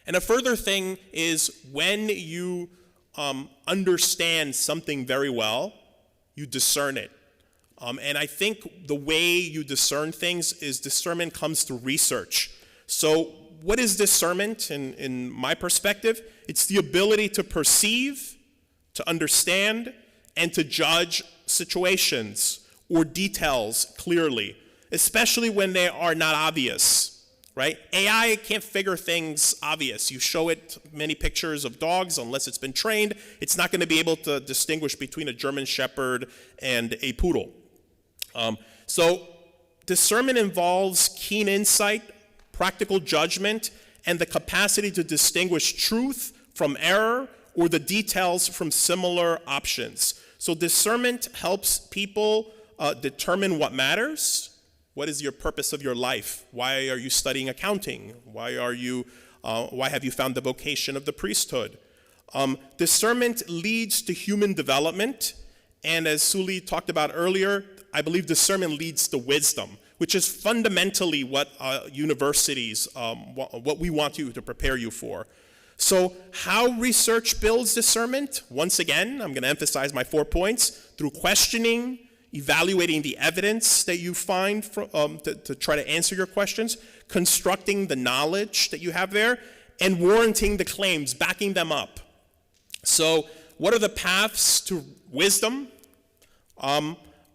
And a further thing is when you understand something very well, you discern it. And I think the way you discern things is discernment comes through research. So what is discernment in my perspective? It's the ability to perceive, to understand, and to judge situations or details clearly, especially when they are not obvious, right? AI can't figure things obvious. You show it many pictures of dogs, unless it's been trained, it's not going to be able to distinguish between a German Shepherd and a poodle. So discernment involves keen insight, practical judgment, and the capacity to distinguish truth from error or the details from similar options. So discernment helps people determine what matters. What is your purpose of your life? Why are you studying accounting? Why have you found the vocation of the priesthood? Discernment leads to human development, and as Suli talked about earlier, I believe discernment leads to wisdom, which is fundamentally what universities, what we want you to prepare you for. So how research builds discernment? Once again, I'm going to emphasize my 4 points: through questioning, evaluating the evidence that you find to try to answer your questions, constructing the knowledge that you have there, and warranting the claims, backing them up. So what are the paths to wisdom?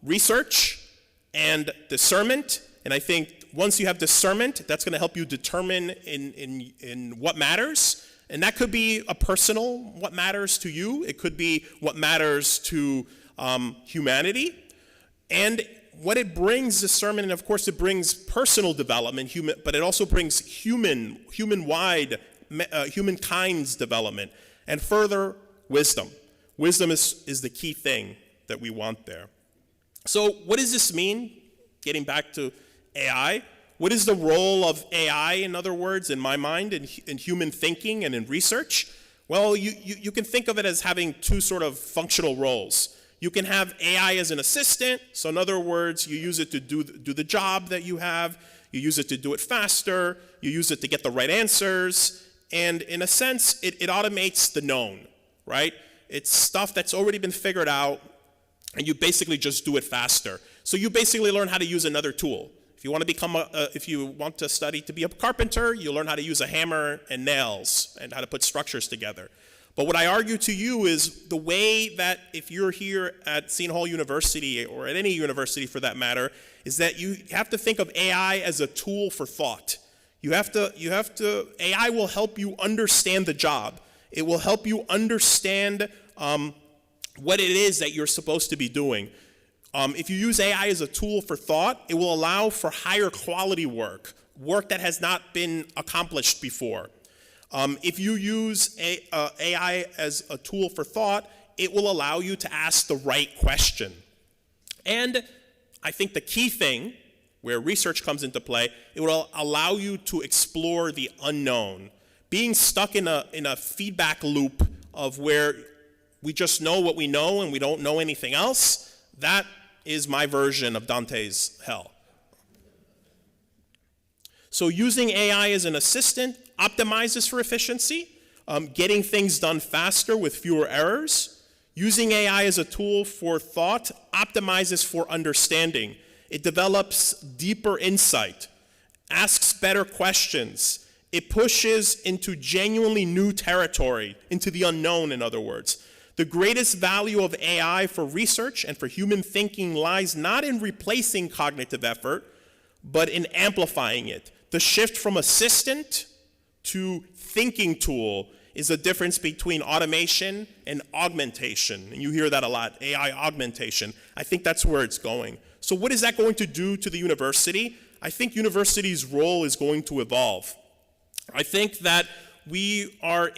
Research and discernment. And I think once you have discernment, that's going to help you determine in what matters. And that could be a personal, what matters to you. It could be what matters to humanity. And what it brings, discernment, and of course it brings personal development, but it also brings human-wide, humankind's development. And further, wisdom. Wisdom is the key thing that we want there. So what does this mean? Getting back to AI, what is the role of AI, in other words, in my mind, in human thinking and in research? Well, you can think of it as having two sort of functional roles. You can have AI as an assistant, so in other words, you use it to do the job that you have, you use it to do it faster, you use it to get the right answers, and in a sense, it automates the known, right? It's stuff that's already been figured out, and you basically just do it faster. So you basically learn how to use another tool. If you want to become if you want to study to be a carpenter, you learn how to use a hammer and nails and how to put structures together. But what I argue to you is the way that if you're here at Seton Hall University, or at any university for that matter, is that you have to think of AI as a tool for thought. AI will help you understand the job. It will help you understand what it is that you're supposed to be doing. If you use AI as a tool for thought, it will allow for higher quality work that has not been accomplished before. If you use AI as a tool for thought, it will allow you to ask the right question. And I think the key thing, where research comes into play, it will allow you to explore the unknown. Being stuck in a feedback loop of where we just know what we know and we don't know anything else, that is my version of Dante's hell. So using AI as an assistant optimizes for efficiency, getting things done faster with fewer errors. Using AI as a tool for thought optimizes for understanding. It develops deeper insight, asks better questions. It pushes into genuinely new territory, into the unknown, in other words. The greatest value of AI for research and for human thinking lies not in replacing cognitive effort, but in amplifying it. The shift from assistant to thinking tool is a difference between automation and augmentation. And you hear that a lot, AI augmentation. I think that's where it's going. So what is that going to do to the university? I think university's role is going to evolve. I think that we are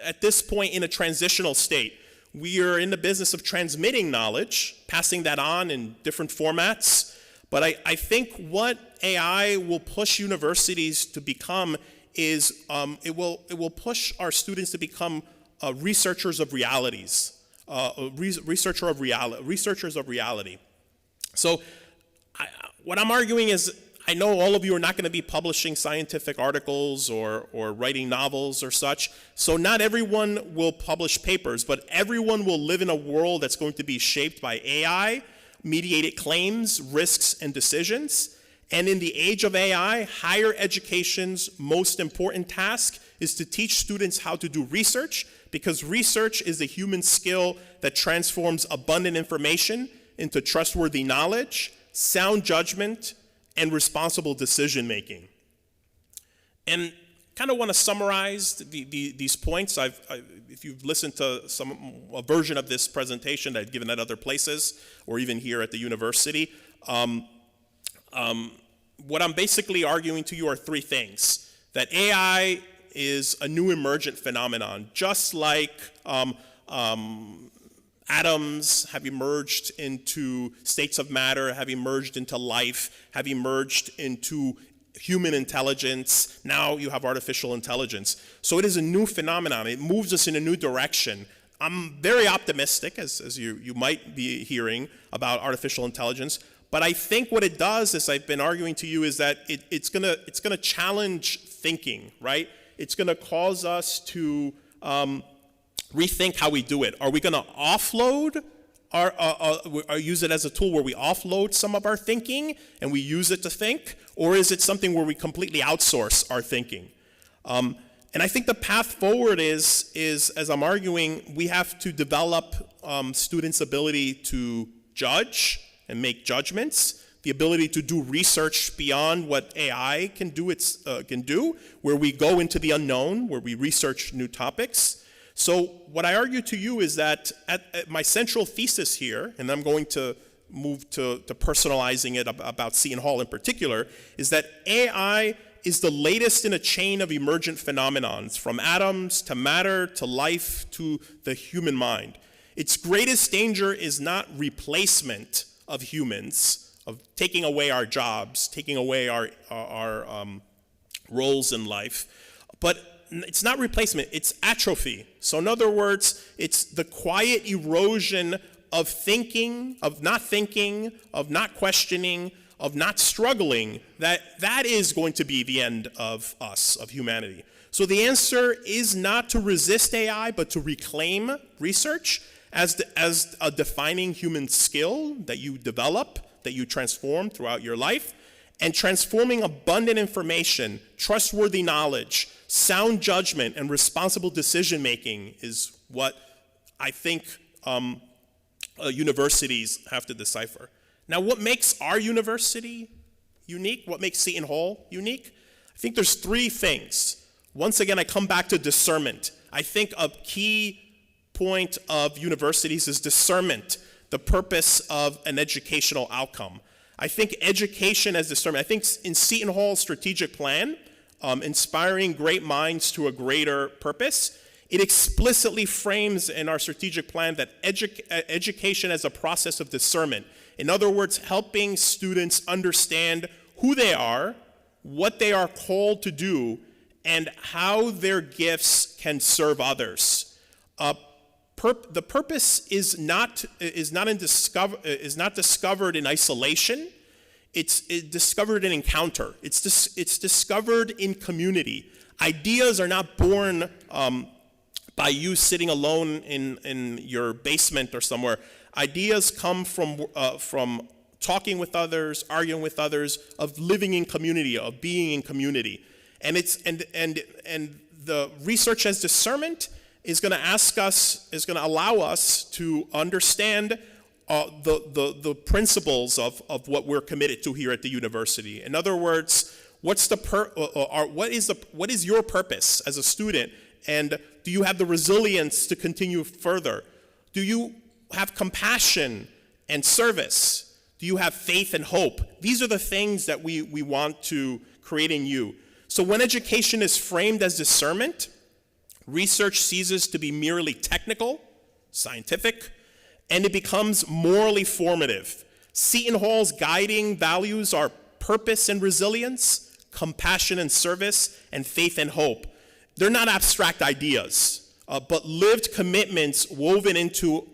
at this point in a transitional state. We are in the business of transmitting knowledge, passing that on in different formats. But I think what AI will push universities to become is it will push our students to become researchers of realities, researchers of reality. So what I'm arguing is, I know all of you are not going to be publishing scientific articles or writing novels or such, so not everyone will publish papers, but everyone will live in a world that's going to be shaped by AI, mediated claims, risks, and decisions. And in the age of AI, higher education's most important task is to teach students how to do research, because research is a human skill that transforms abundant information into trustworthy knowledge, sound judgment, and responsible decision making. And kind of want to summarize these points. If you've listened to a version of this presentation that I've given at other places, or even here at the university, what I'm basically arguing to you are three things. That AI is a new emergent phenomenon, just like atoms have emerged into states of matter, have emerged into life, have emerged into human intelligence. Now you have artificial intelligence. So it is a new phenomenon. It moves us in a new direction. I'm very optimistic, as you might be hearing, about artificial intelligence. But I think what it does, as I've been arguing to you, is that it's gonna challenge thinking, right? It's gonna cause us to rethink how we do it. Are we gonna offload or use it as a tool where we offload some of our thinking and we use it to think? Or is it something where we completely outsource our thinking? And I think the path forward is as I'm arguing, we have to develop students' ability to judge and make judgments, the ability to do research beyond what AI can do, where we go into the unknown, where we research new topics. So what I argue to you is that at my central thesis here, and I'm going to move to personalizing it about Seton Hall in particular, is that AI is the latest in a chain of emergent phenomenons, from atoms to matter to life to the human mind. Its greatest danger is not replacement of humans, of taking away our jobs, taking away our roles in life, but it's not replacement, it's atrophy. So in other words, it's the quiet erosion of thinking, of not questioning, of not struggling, that is going to be the end of us, of humanity. So the answer is not to resist AI, but to reclaim research as a defining human skill that you develop, that you transform throughout your life, and transforming abundant information, trustworthy knowledge, sound judgment, and responsible decision-making is what I think universities have to decipher. Now, what makes our university unique? What makes Seton Hall unique? I think there's three things. Once again, I come back to discernment. I think a key point of universities is discernment, the purpose of an educational outcome. I think education as discernment. I think in Seton Hall's strategic plan, inspiring great minds to a greater purpose, it explicitly frames in our strategic plan that education as a process of discernment. In other words, helping students understand who they are, what they are called to do, and how their gifts can serve others. The purpose is not discovered in isolation. It's discovered in encounter. It's discovered in community. Ideas are not born by you sitting alone in your basement or somewhere. Ideas come from talking with others, arguing with others, of living in community, of being in community. And the research as discernment is going to allow us to understand the principles of what we're committed to here at the university. In other words, what is your purpose as a student, and do you have the resilience to continue further? Do you have compassion and service? Do you have faith and hope? These are the things that we want to create in you. So when education is framed as discernment, research ceases to be merely technical, scientific, and it becomes morally formative. Seton Hall's guiding values are purpose and resilience, compassion and service, and faith and hope. They're not abstract ideas, but lived commitments woven into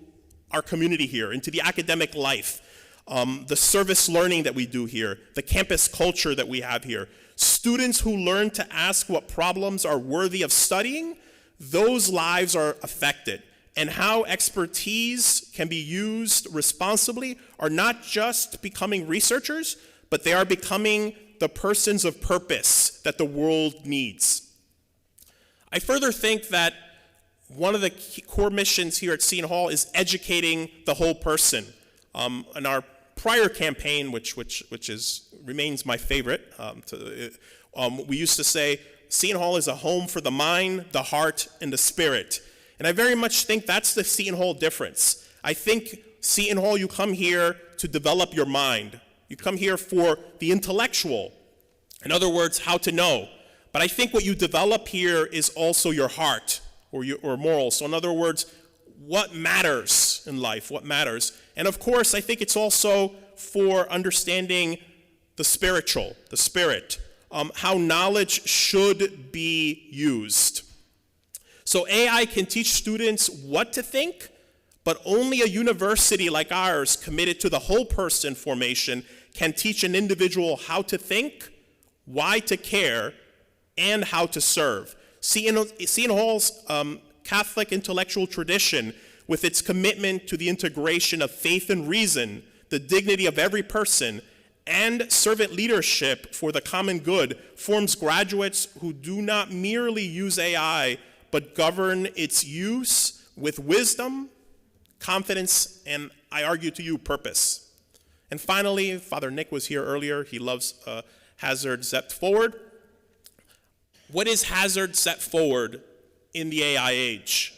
our community here, into the academic life, the service learning that we do here, the campus culture that we have here. Students who learn to ask what problems are worthy of studying, those lives are affected. And how expertise can be used responsibly are not just becoming researchers, but they are becoming the persons of purpose that the world needs. I further think that one of the core missions here at Seton Hall is educating the whole person. In our prior campaign, which remains my favorite, we used to say, Seton Hall is a home for the mind, the heart, and the spirit. And I very much think that's the Seton Hall difference. I think Seton Hall, you come here to develop your mind. You come here for the intellectual. In other words, how to know. But I think what you develop here is also your heart or morals. So in other words, what matters in life, what matters. And of course, I think it's also for understanding the spiritual, the spirit, how knowledge should be used. So AI can teach students what to think, but only a university like ours, committed to the whole person formation, can teach an individual how to think, why to care, and how to serve. Seton Hall's Catholic intellectual tradition, with its commitment to the integration of faith and reason, the dignity of every person, and servant leadership for the common good, forms graduates who do not merely use AI, but govern its use with wisdom, confidence, and I argue to you, purpose. And finally, Father Nick was here earlier. He loves hazard set forward. What is hazard set forward in the AI age?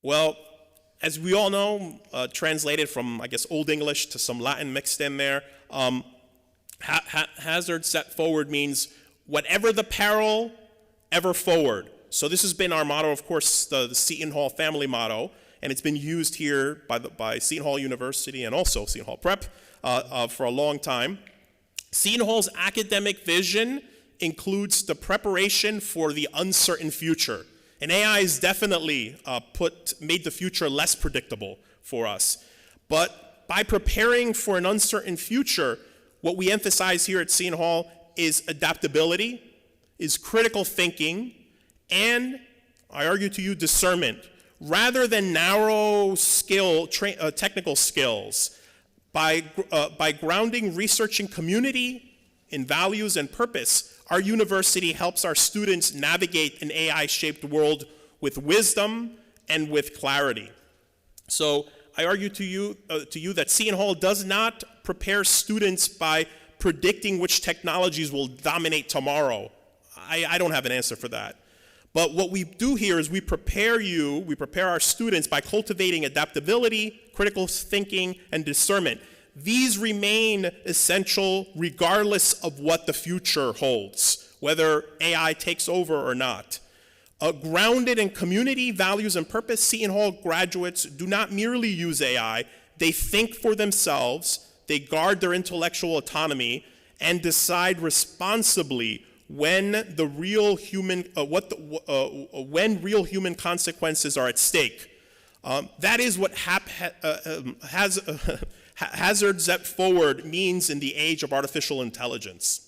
Well, as we all know, translated from, I guess, Old English to some Latin mixed in there, hazard set forward means whatever the peril, ever forward. So this has been our motto, of course, the Seton Hall family motto, and it's been used here by Seton Hall University and also Seton Hall Prep for a long time. Seton Hall's academic vision includes the preparation for the uncertain future. And AI has definitely made the future less predictable for us. But by preparing for an uncertain future, what we emphasize here at Seton Hall is adaptability, is critical thinking, and I argue to you, discernment. Rather than narrow technical skills, by grounding research in community, in values and purpose, our university helps our students navigate an AI-shaped world with wisdom and with clarity. So I argue to you that Seton Hall does not prepare students by predicting which technologies will dominate tomorrow. I don't have an answer for that. But what we do here is we prepare our students by cultivating adaptability, critical thinking, and discernment. These remain essential regardless of what the future holds, whether AI takes over or not. Grounded in community, values, and purpose, Seton Hall graduates do not merely use AI, they think for themselves, they guard their intellectual autonomy, and decide responsibly when real human consequences are at stake. That is what hazard set forward means in the age of artificial intelligence.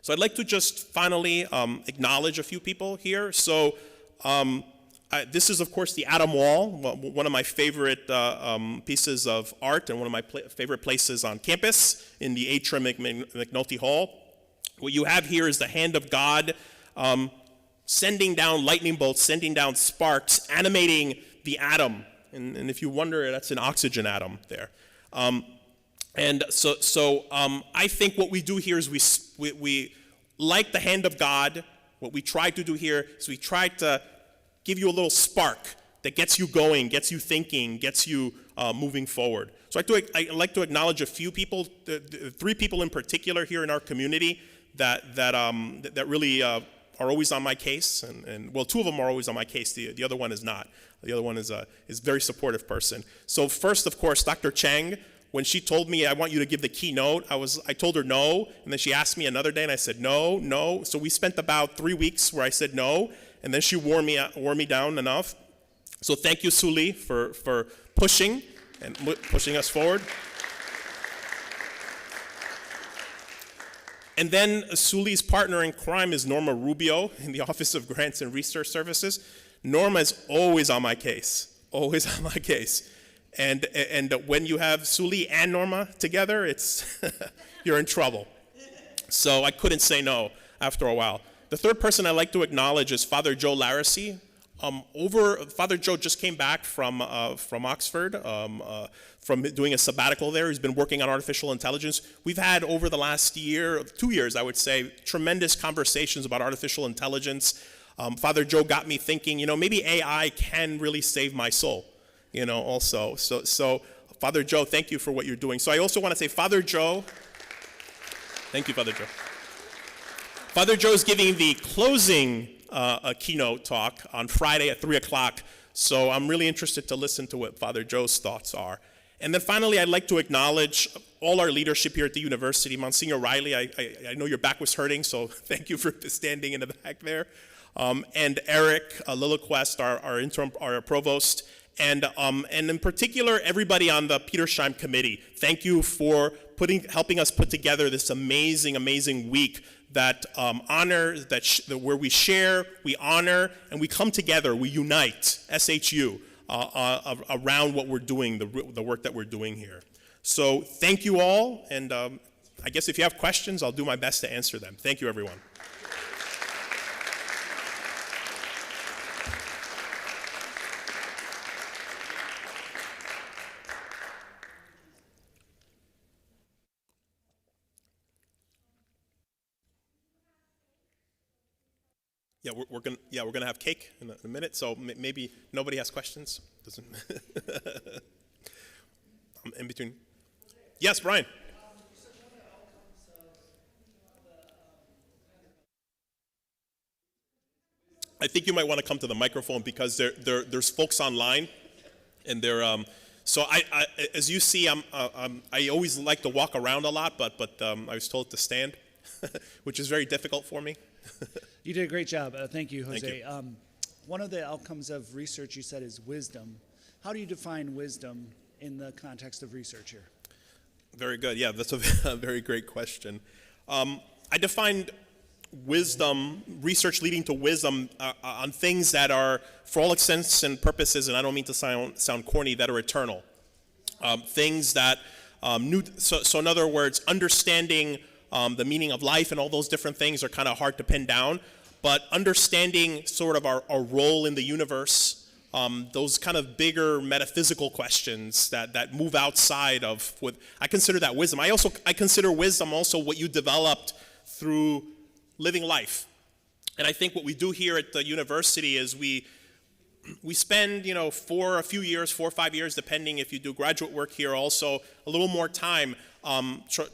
So I'd like to just finally acknowledge a few people here. So this is, of course, the Atom Wall, one of my favorite pieces of art and one of my favorite places on campus in the atrium McNulty Hall. What you have here is the hand of God sending down lightning bolts, sending down sparks, animating the atom. And if you wonder, that's an oxygen atom there. I think what we do here is we like the hand of God. What we try to do here is we try to give you a little spark that gets you going, gets you thinking, gets you moving forward. So I'd like to acknowledge a few people, three people in particular here in our community that really are always on my case, and well, two of them are always on my case. The other one is not. The other one is a very supportive person. So first, of course, Dr. Chang. When she told me, I want you to give the keynote, I told her no, and then she asked me another day, and I said no. So we spent about 3 weeks where I said no, and then she wore me down enough. So thank you, Suli, for pushing us forward. And then Suli's partner in crime is Norma Rubio in the Office of Grants and Research Services. Norma is always on my case, always on my case. And when you have Suli and Norma together, it's you're in trouble. So I couldn't say no after a while. The third person I'd like to acknowledge is Father Joe Larissy. Father Joe just came back from Oxford, from doing a sabbatical there. He's been working on artificial intelligence. We've had over the last 2 years, I would say, tremendous conversations about artificial intelligence. Father Joe got me thinking, maybe AI can really save my soul. Also. So Father Joe, thank you for what you're doing. So I also want to say, Father Joe, thank you, Father Joe. Father Joe is giving the closing keynote talk on Friday at 3 o'clock. So I'm really interested to listen to what Father Joe's thoughts are. And then finally, I'd like to acknowledge all our leadership here at the university. Monsignor Riley, I know your back was hurting, so thank you for standing in the back there. And Eric Lilliquest, our provost, and in particular, everybody on the Petersheim committee. Thank you for helping us put together this amazing, amazing week that honors, where we share, we honor, and we come together, we unite, SHU, around what we're doing, the work that we're doing here. So thank you all, and I guess if you have questions, I'll do my best to answer them. Thank you, everyone. Yeah, we're gonna have cake in a minute. So maybe nobody has questions. Doesn't in between. Yes, Brian. I think you might want to come to the microphone because there's folks online, and they're so I as you see I always like to walk around a lot, but I was told to stand, which is very difficult for me. You did a great job. Thank you, Jose. Thank you. One of the outcomes of research you said is wisdom. How do you define wisdom in the context of research here? Very good. Yeah, that's a very great question. I defined wisdom, research leading to wisdom on things that are, for all intents and purposes, and I don't mean to sound corny, that are eternal. Things that, so in other words, understanding the meaning of life and all those different things are kind of hard to pin down, but understanding sort of our role in the universe, those kind of bigger metaphysical questions that move outside of what I consider that wisdom. I consider wisdom also what you developed through living life. And I think what we do here at the university is we spend, for a few years, 4 or 5 years, depending if you do graduate work here also, a little more time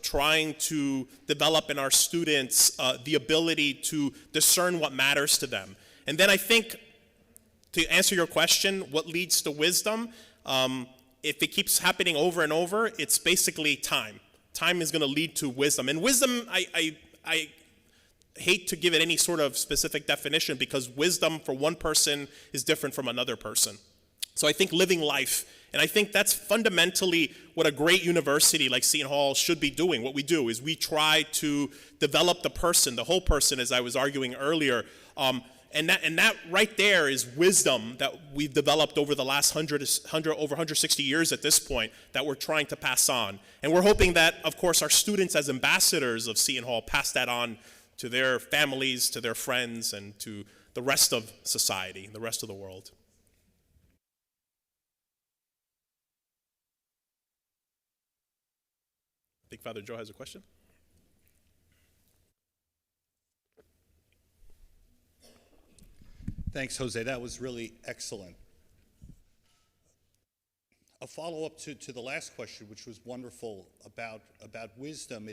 trying to develop in our students the ability to discern what matters to them. And then I think, to answer your question, what leads to wisdom, if it keeps happening over and over, it's basically time. Time is going to lead to wisdom. And wisdom, I hate to give it any sort of specific definition because wisdom for one person is different from another person. So I think living life, and I think that's fundamentally what a great university like Seton Hall should be doing. What we do is we try to develop the person, the whole person, as I was arguing earlier. And that right there is wisdom that we've developed over the last over 160 years at this point that we're trying to pass on. And we're hoping that, of course, our students as ambassadors of Seton Hall pass that on to their families, to their friends, and to the rest of society, the rest of the world. I think Father Joe has a question. Thanks, Jose. That was really excellent. A follow-up to the last question, which was wonderful about wisdom.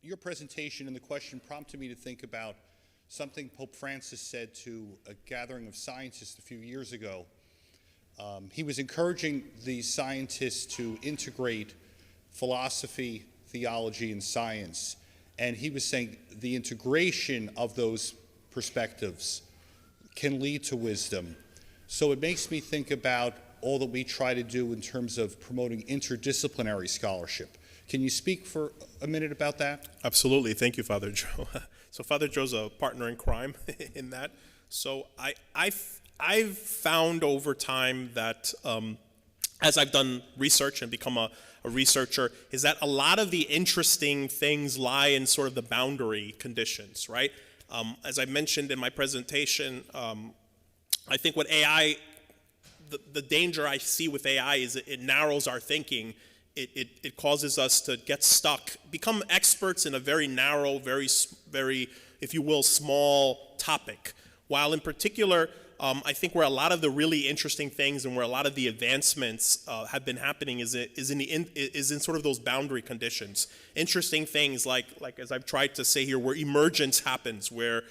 Your presentation and the question prompted me to think about something Pope Francis said to a gathering of scientists a few years ago. He was encouraging these scientists to integrate philosophy, theology, and science. And he was saying the integration of those perspectives can lead to wisdom. So it makes me think about all that we try to do in terms of promoting interdisciplinary scholarship. Can you speak for a minute about that? Absolutely. Thank you, Father Joe. So Father Joe's a partner in crime in that. So I've found over time that as I've done research and become a researcher, is that a lot of the interesting things lie in sort of the boundary conditions, right? As I mentioned in my presentation, I think what AI, the danger I see with AI is it narrows our thinking. It causes us to get stuck, become experts in a very narrow, very, if you will, small topic. While in particular, I think where a lot of the really interesting things and where a lot of the advancements have been happening is in sort of those boundary conditions. Interesting things like as I've tried to say here, where emergence happens, where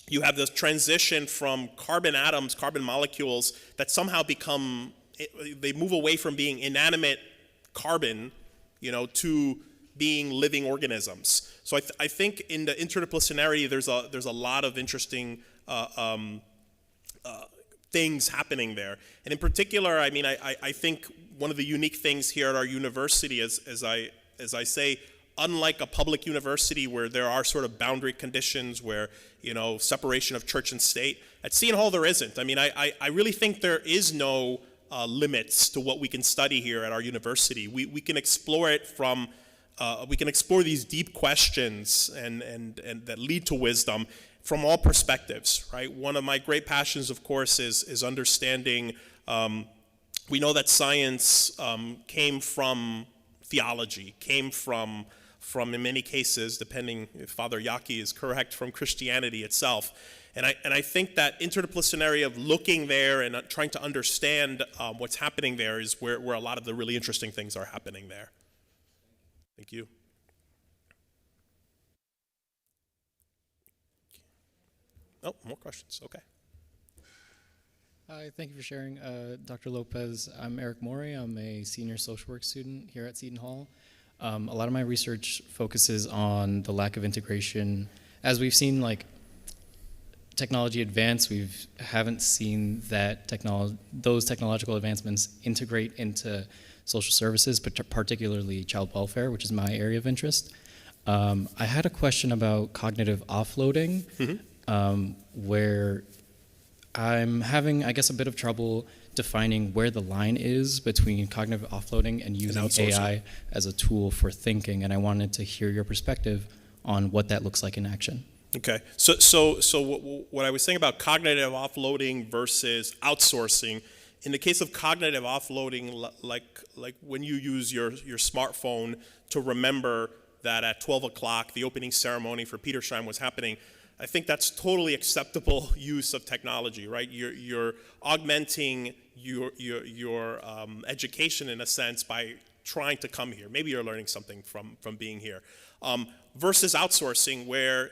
you have this transition from carbon atoms, carbon molecules that somehow they move away from being inanimate carbon, to being living organisms. So I think in the interdisciplinarity, there's a lot of interesting things happening there. And in particular, I think one of the unique things here at our university, as I say, unlike a public university where there are sort of boundary conditions where, separation of church and state, at Seton Hall there isn't. I really think there is no limits to what we can study here at our university. We can explore it from, we can explore these deep questions and that lead to wisdom from all perspectives, right? One of my great passions, of course, is understanding, we know that science came from theology, came from in many cases, depending if Father Yaki is correct, from Christianity itself. And I think that interdisciplinary of looking there and trying to understand what's happening there is where a lot of the really interesting things are happening there. Thank you. Oh, more questions. Okay. Hi, thank you for sharing. Dr. Lopez, I'm Eric Morey. I'm a senior social work student here at Seton Hall. A lot of my research focuses on the lack of integration. As we've seen, technology advance, we haven't seen that those technological advancements integrate into social services, but particularly child welfare, which is my area of interest. I had a question about cognitive offloading, where I'm having, I guess, a bit of trouble defining where the line is between cognitive offloading and using AI as a tool for thinking, and I wanted to hear your perspective on what that looks like in action. Okay, so what I was saying about cognitive offloading versus outsourcing, in the case of cognitive offloading, like when you use your smartphone to remember that at 12 o'clock the opening ceremony for Petersheim was happening, I think that's totally acceptable use of technology, right? You're augmenting your education in a sense by trying to come here. Maybe you're learning something from being here. Versus outsourcing, where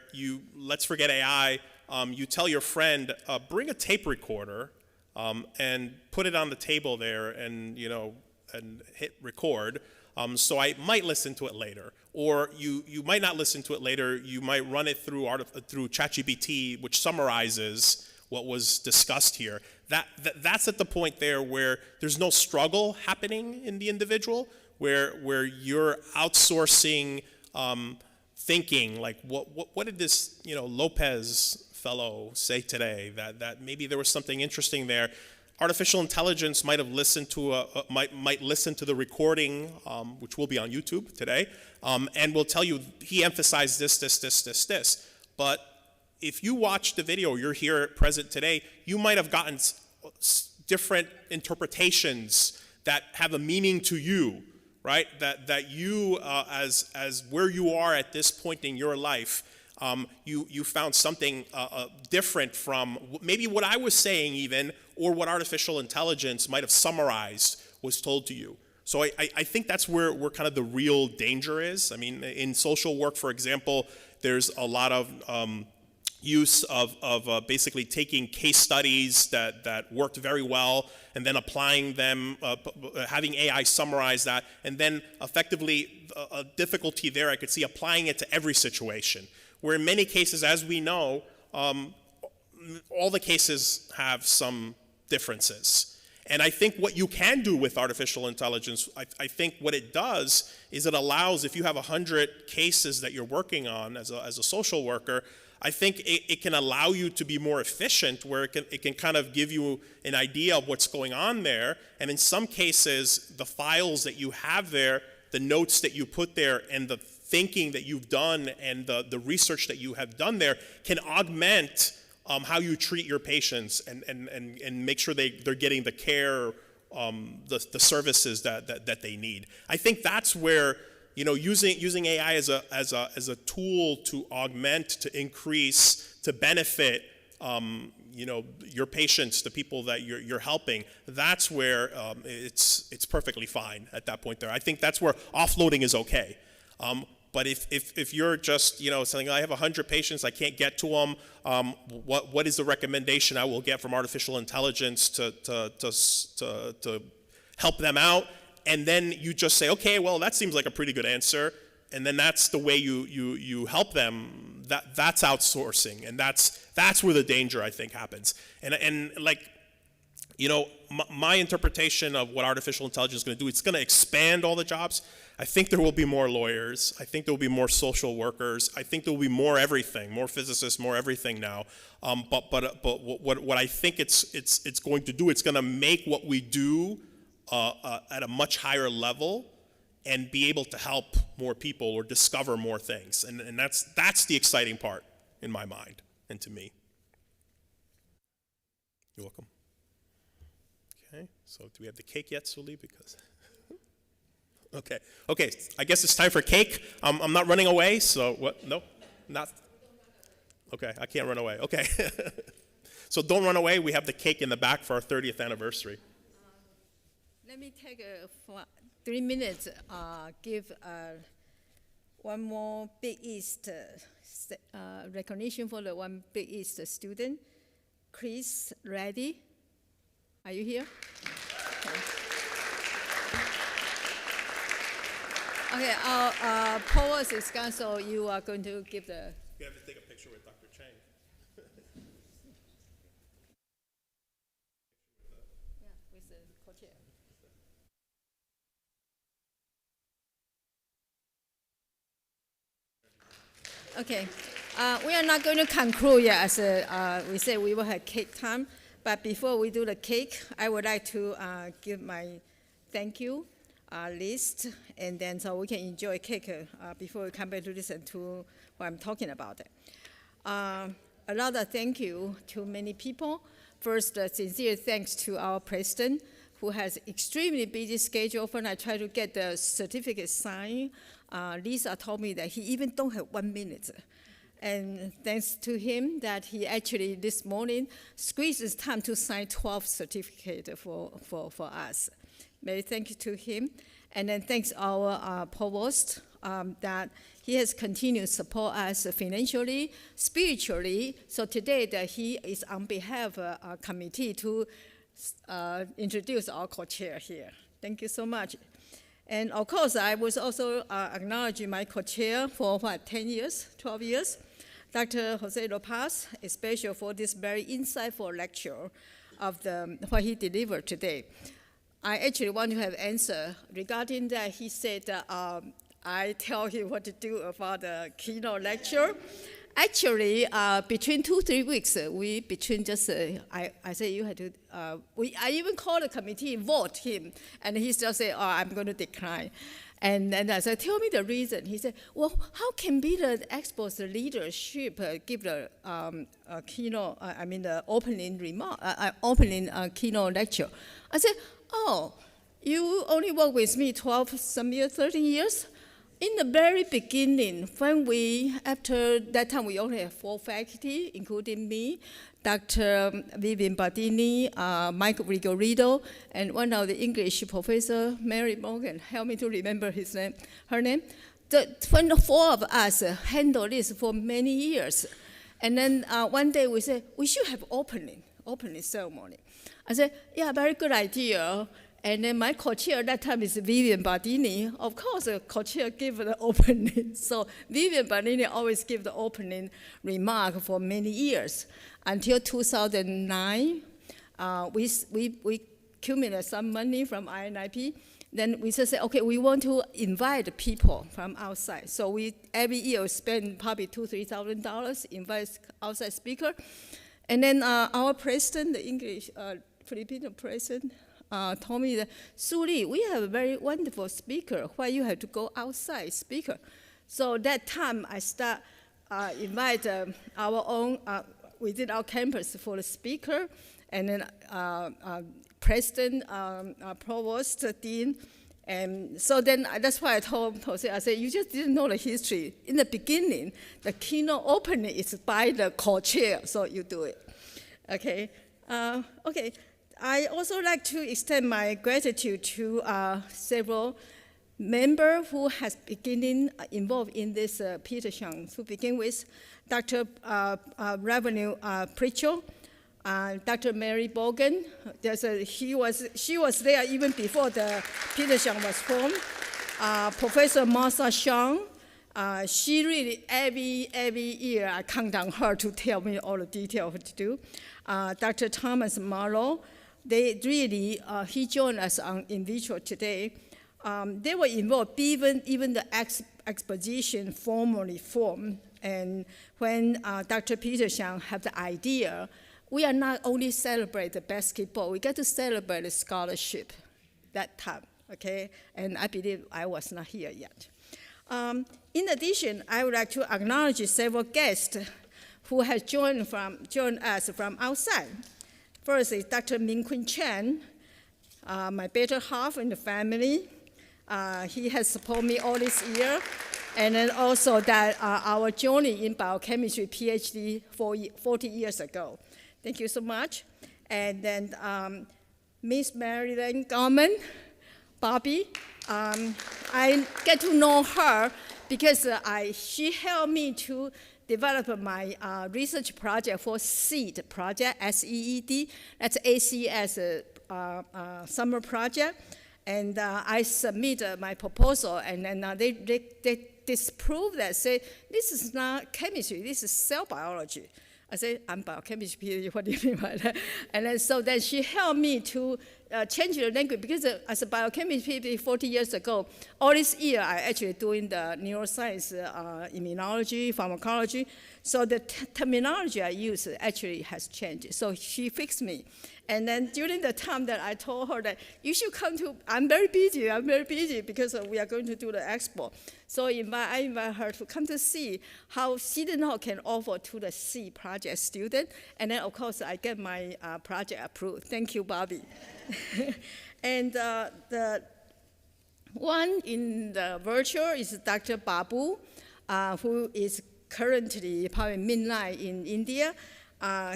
let's forget AI, you tell your friend, bring a tape recorder and put it on the table there and hit record. So I might listen to it later, or you might not listen to it later. You might run it through ChatGPT, which summarizes what was discussed here. That's at the point there where there's no struggle happening in the individual, where you're outsourcing thinking. Like what did this Lopez fellow say today? That maybe there was something interesting there. Artificial intelligence might have listened to might listen to the recording, which will be on YouTube today, and will tell you he emphasized this. But if you watch the video, you're here present today, you might have gotten different interpretations that have a meaning to you, right? That you, as where you are at this point in your life, you found something different from maybe what I was saying even, or what artificial intelligence might have summarized was told to you. So I think that's where kind of the real danger is. I mean, in social work, for example, there's a lot of use of basically taking case studies that worked very well and then applying them, having AI summarize that, and then effectively a difficulty there I could see applying it to every situation, where in many cases, as we know, all the cases have some differences. And I think what you can do with artificial intelligence, I think what it does is it allows, if you have 100 cases that you're working on as a social worker, I think it can allow you to be more efficient, where it can kind of give you an idea of what's going on there. And in some cases, the files that you have there, the notes that you put there, and the thinking that you've done and the research that you have done there can augment how you treat your patients and make sure they're getting the care, the services that they need. I think that's where using AI as a tool to augment, to increase, to benefit your patients, the people that you're helping, that's where it's perfectly fine at that point there. I think that's where offloading is okay. But if you're just, saying, I have 100 patients, I can't get to them, what is the recommendation I will get from artificial intelligence to help them out? And then you just say, okay, well, that seems like a pretty good answer. And then that's the way you help them. That's outsourcing. And that's where the danger, I think, happens. My interpretation of what artificial intelligence is going to do, it's going to expand all the jobs. I think there will be more lawyers. I think there will be more social workers. I think there will be more everything, more physicists, more everything now. But what I think it's going to do, it's going to make what we do at a much higher level and be able to help more people or discover more things. And that's the exciting part in my mind and to me. You're welcome. Okay, so do we have the cake yet, Suli? Because okay, I guess it's time for cake. I'm not running away, so what? No, not. Okay, I can't run away. Okay, so don't run away. We have the cake in the back for our 30th anniversary. Let me take 3 minutes. Give one more Big East recognition for the one Big East student, Chris. Ready? Are you here? Okay, our provost is gone, so you are going to give the... You have to take a picture with Dr. Chang. Yeah, with the co-chair. Okay, we are not going to conclude yet, as we said we will have cake time. But before we do the cake, I would like to give my thank you list, and then so we can enjoy cake before we come back to listen to what I'm talking about. Another thank you to many people. First, sincere thanks to our president, who has extremely busy schedule. When I try to get the certificate signed, Lisa told me that he even don't have 1 minute. And thanks to him that he actually this morning squeezed his time to sign 12 certificates for us. Many thank you to him. And then thanks our provost that he has continued to support us financially, spiritually. So today that he is on behalf of our committee to introduce our co-chair here. Thank you so much. And of course, I was also acknowledging my co-chair for 10 years, 12 years. Dr. Jose Lopez, especially for this very insightful lecture of what he delivered today. I actually want to have answer regarding that. He said that I tell him what to do about the keynote lecture. Actually, between 2-3 weeks, I say you had to, I even called the committee, vote him, and he still said, I'm going to decline. And then I said, tell me the reason. He said, well, how can be the Expo's leadership give the keynote, the opening remark, opening keynote lecture? I said, oh, you only work with me 12 some years, 13 years? In the very beginning, after that time, we only have 4 faculty, including me, Dr. Vivian Bardini, Mike Rigorido, and one of the English professor, Mary Morgan, help me to remember her name. When the 4 of us handled this for many years. And then one day we said, we should have opening ceremony. I said, yeah, very good idea. And then my co-chair at that time is Vivian Bardini. Of course, the co-chair gave the opening. So Vivian Bardini always gave the opening remark for many years. Until 2009, we accumulated some money from INIP. Then we just said, okay, we want to invite people from outside. So we every year spend probably $2,000-3,000, invite outside speaker. And then our president, the English Filipino president, told me that, Suli, we have a very wonderful speaker. Why you have to go outside speaker? So that time I start invite our own within our campus for the speaker, and then president, provost, dean. And so then that's why I told Jose, I said, you just didn't know the history. In the beginning, the keynote opening is by the co-chair, so you do it. Okay. Okay. I also like to extend my gratitude to several members who has beginning involved in this Petersheim. To begin with, Dr. Revenue Preacher, Dr. Mary Bogan. She was there even before the Petersheim was formed. Professor Martha Shang. She really every year I count on her to tell me all the details what to do. Dr. Thomas Marlowe. They really, he joined us on in vitro today. They were involved even the exposition formally formed. And when Dr. Petersheim had the idea, we are not only celebrate the basketball, we got to celebrate the scholarship that time, okay? And I believe I was not here yet. In addition, I would like to acknowledge several guests who have joined us from outside. First is Dr. Min-Kun Chen, my better half in the family. He has supported me all this year. And then also that our journey in biochemistry PhD 40 years ago. Thank you so much. And then Miss Marilyn Gorman, Bobby. I get to know her because she helped me to develop my research project for SEED project, S-E-E-D. That's ACS summer project. And I submitted my proposal, and then they disproved that, say, this is not chemistry, this is cell biology. I said, I'm biochemistry PhD, what do you mean by that? And then so then she helped me to change the language, because as a biochemistry PhD 40 years ago, all this year I actually doing the neuroscience, immunology, pharmacology, so the terminology I use actually has changed. So she fixed me. And then during the time that I told her that you should come to, I'm very busy because we are going to do the expo. So I invite her to come to see how Seton Hall can offer to the C project student. And then of course I get my project approved. Thank you, Bobby. And the one in the virtual is Dr. Babu, who is currently probably midnight in India.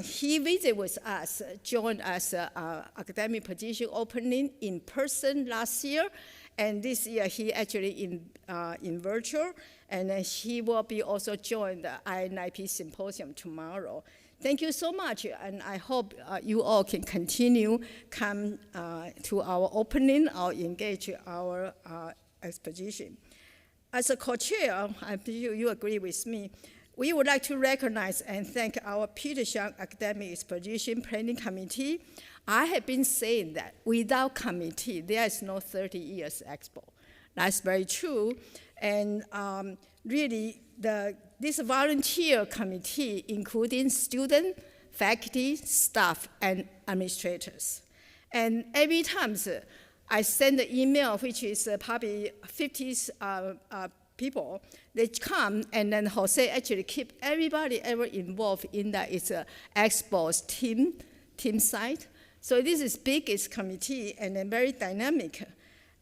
He visited with us, joined us academic position opening in person last year, and this year he actually in virtual, and then he will be also join the INIP symposium tomorrow. Thank you so much, and I hope you all can continue come to our opening or engage our exposition. As a co-chair, I believe you agree with me, we would like to recognize and thank our Petersheim Academic Exposition Planning Committee. I have been saying that without committee, there is no 30 years Expo. That's very true. And really, this volunteer committee, including students, faculty, staff, and administrators. And every time I send an email, which is probably 50 people, they come, and then Jose actually keep everybody ever involved in that. It's an Expo's team site. So this is biggest committee and then very dynamic.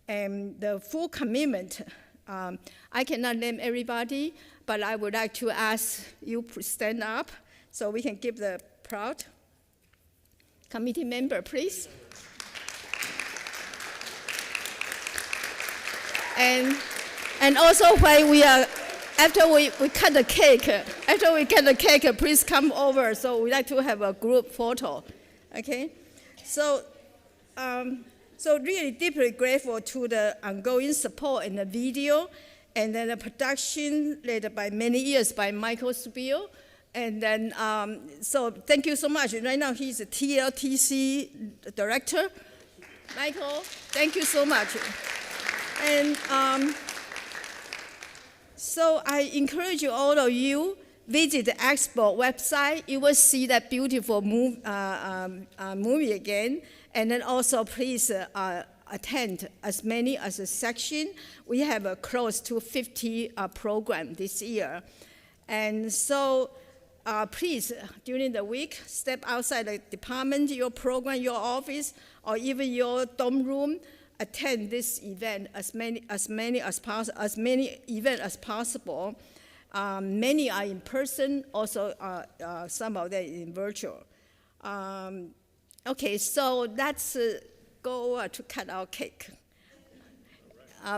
And the full commitment, I cannot name everybody, but I would like to ask you to stand up so we can give the proud committee member, please. And also when we are, after we cut the cake, please come over. So we like to have a group photo, okay? So really deeply grateful to the ongoing support in the video, and then the production led by many years by Michael Spiel. And then, so thank you so much. Right now he's a TLTC director. Michael, thank you so much. And so I encourage you, all of you, visit the Expo website. You will see that beautiful movie again. And then also please attend as many as a section. We have close to 50 programs this year. And so please, during the week, step outside the department, your program, your office, or even your dorm room. Attend this event as many events as possible. Many are in person, also some of them in virtual. Okay, so let's go to cut our cake.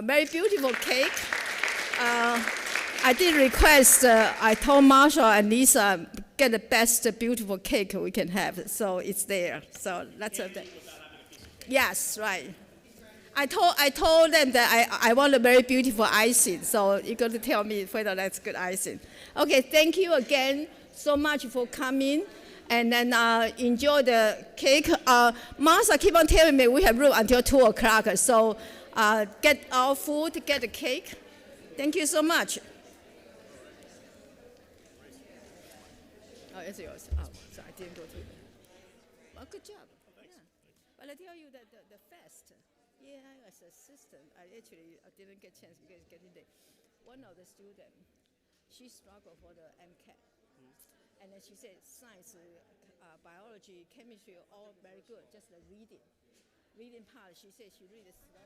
Very beautiful cake. I did request, I told Marshall and Lisa, get the best beautiful cake we can have. So it's there. So let's have that. Yes, right. I told them that I want a very beautiful icing. So you're going to tell me whether that's good icing. Okay, thank you again so much for coming. And then enjoy the cake. Martha keep on telling me we have room until 2 o'clock. So get our food, get the cake. Thank you so much. Oh, it's yours. Oh, so I didn't go to it. Well, good job. Yeah. But I tell you that the fest, yeah, as an assistant, I didn't get a chance because getting there. One of the students, she struggled for the MCAT. And then she said science, biology, chemistry, all very good, just the reading part, she said she reads slow.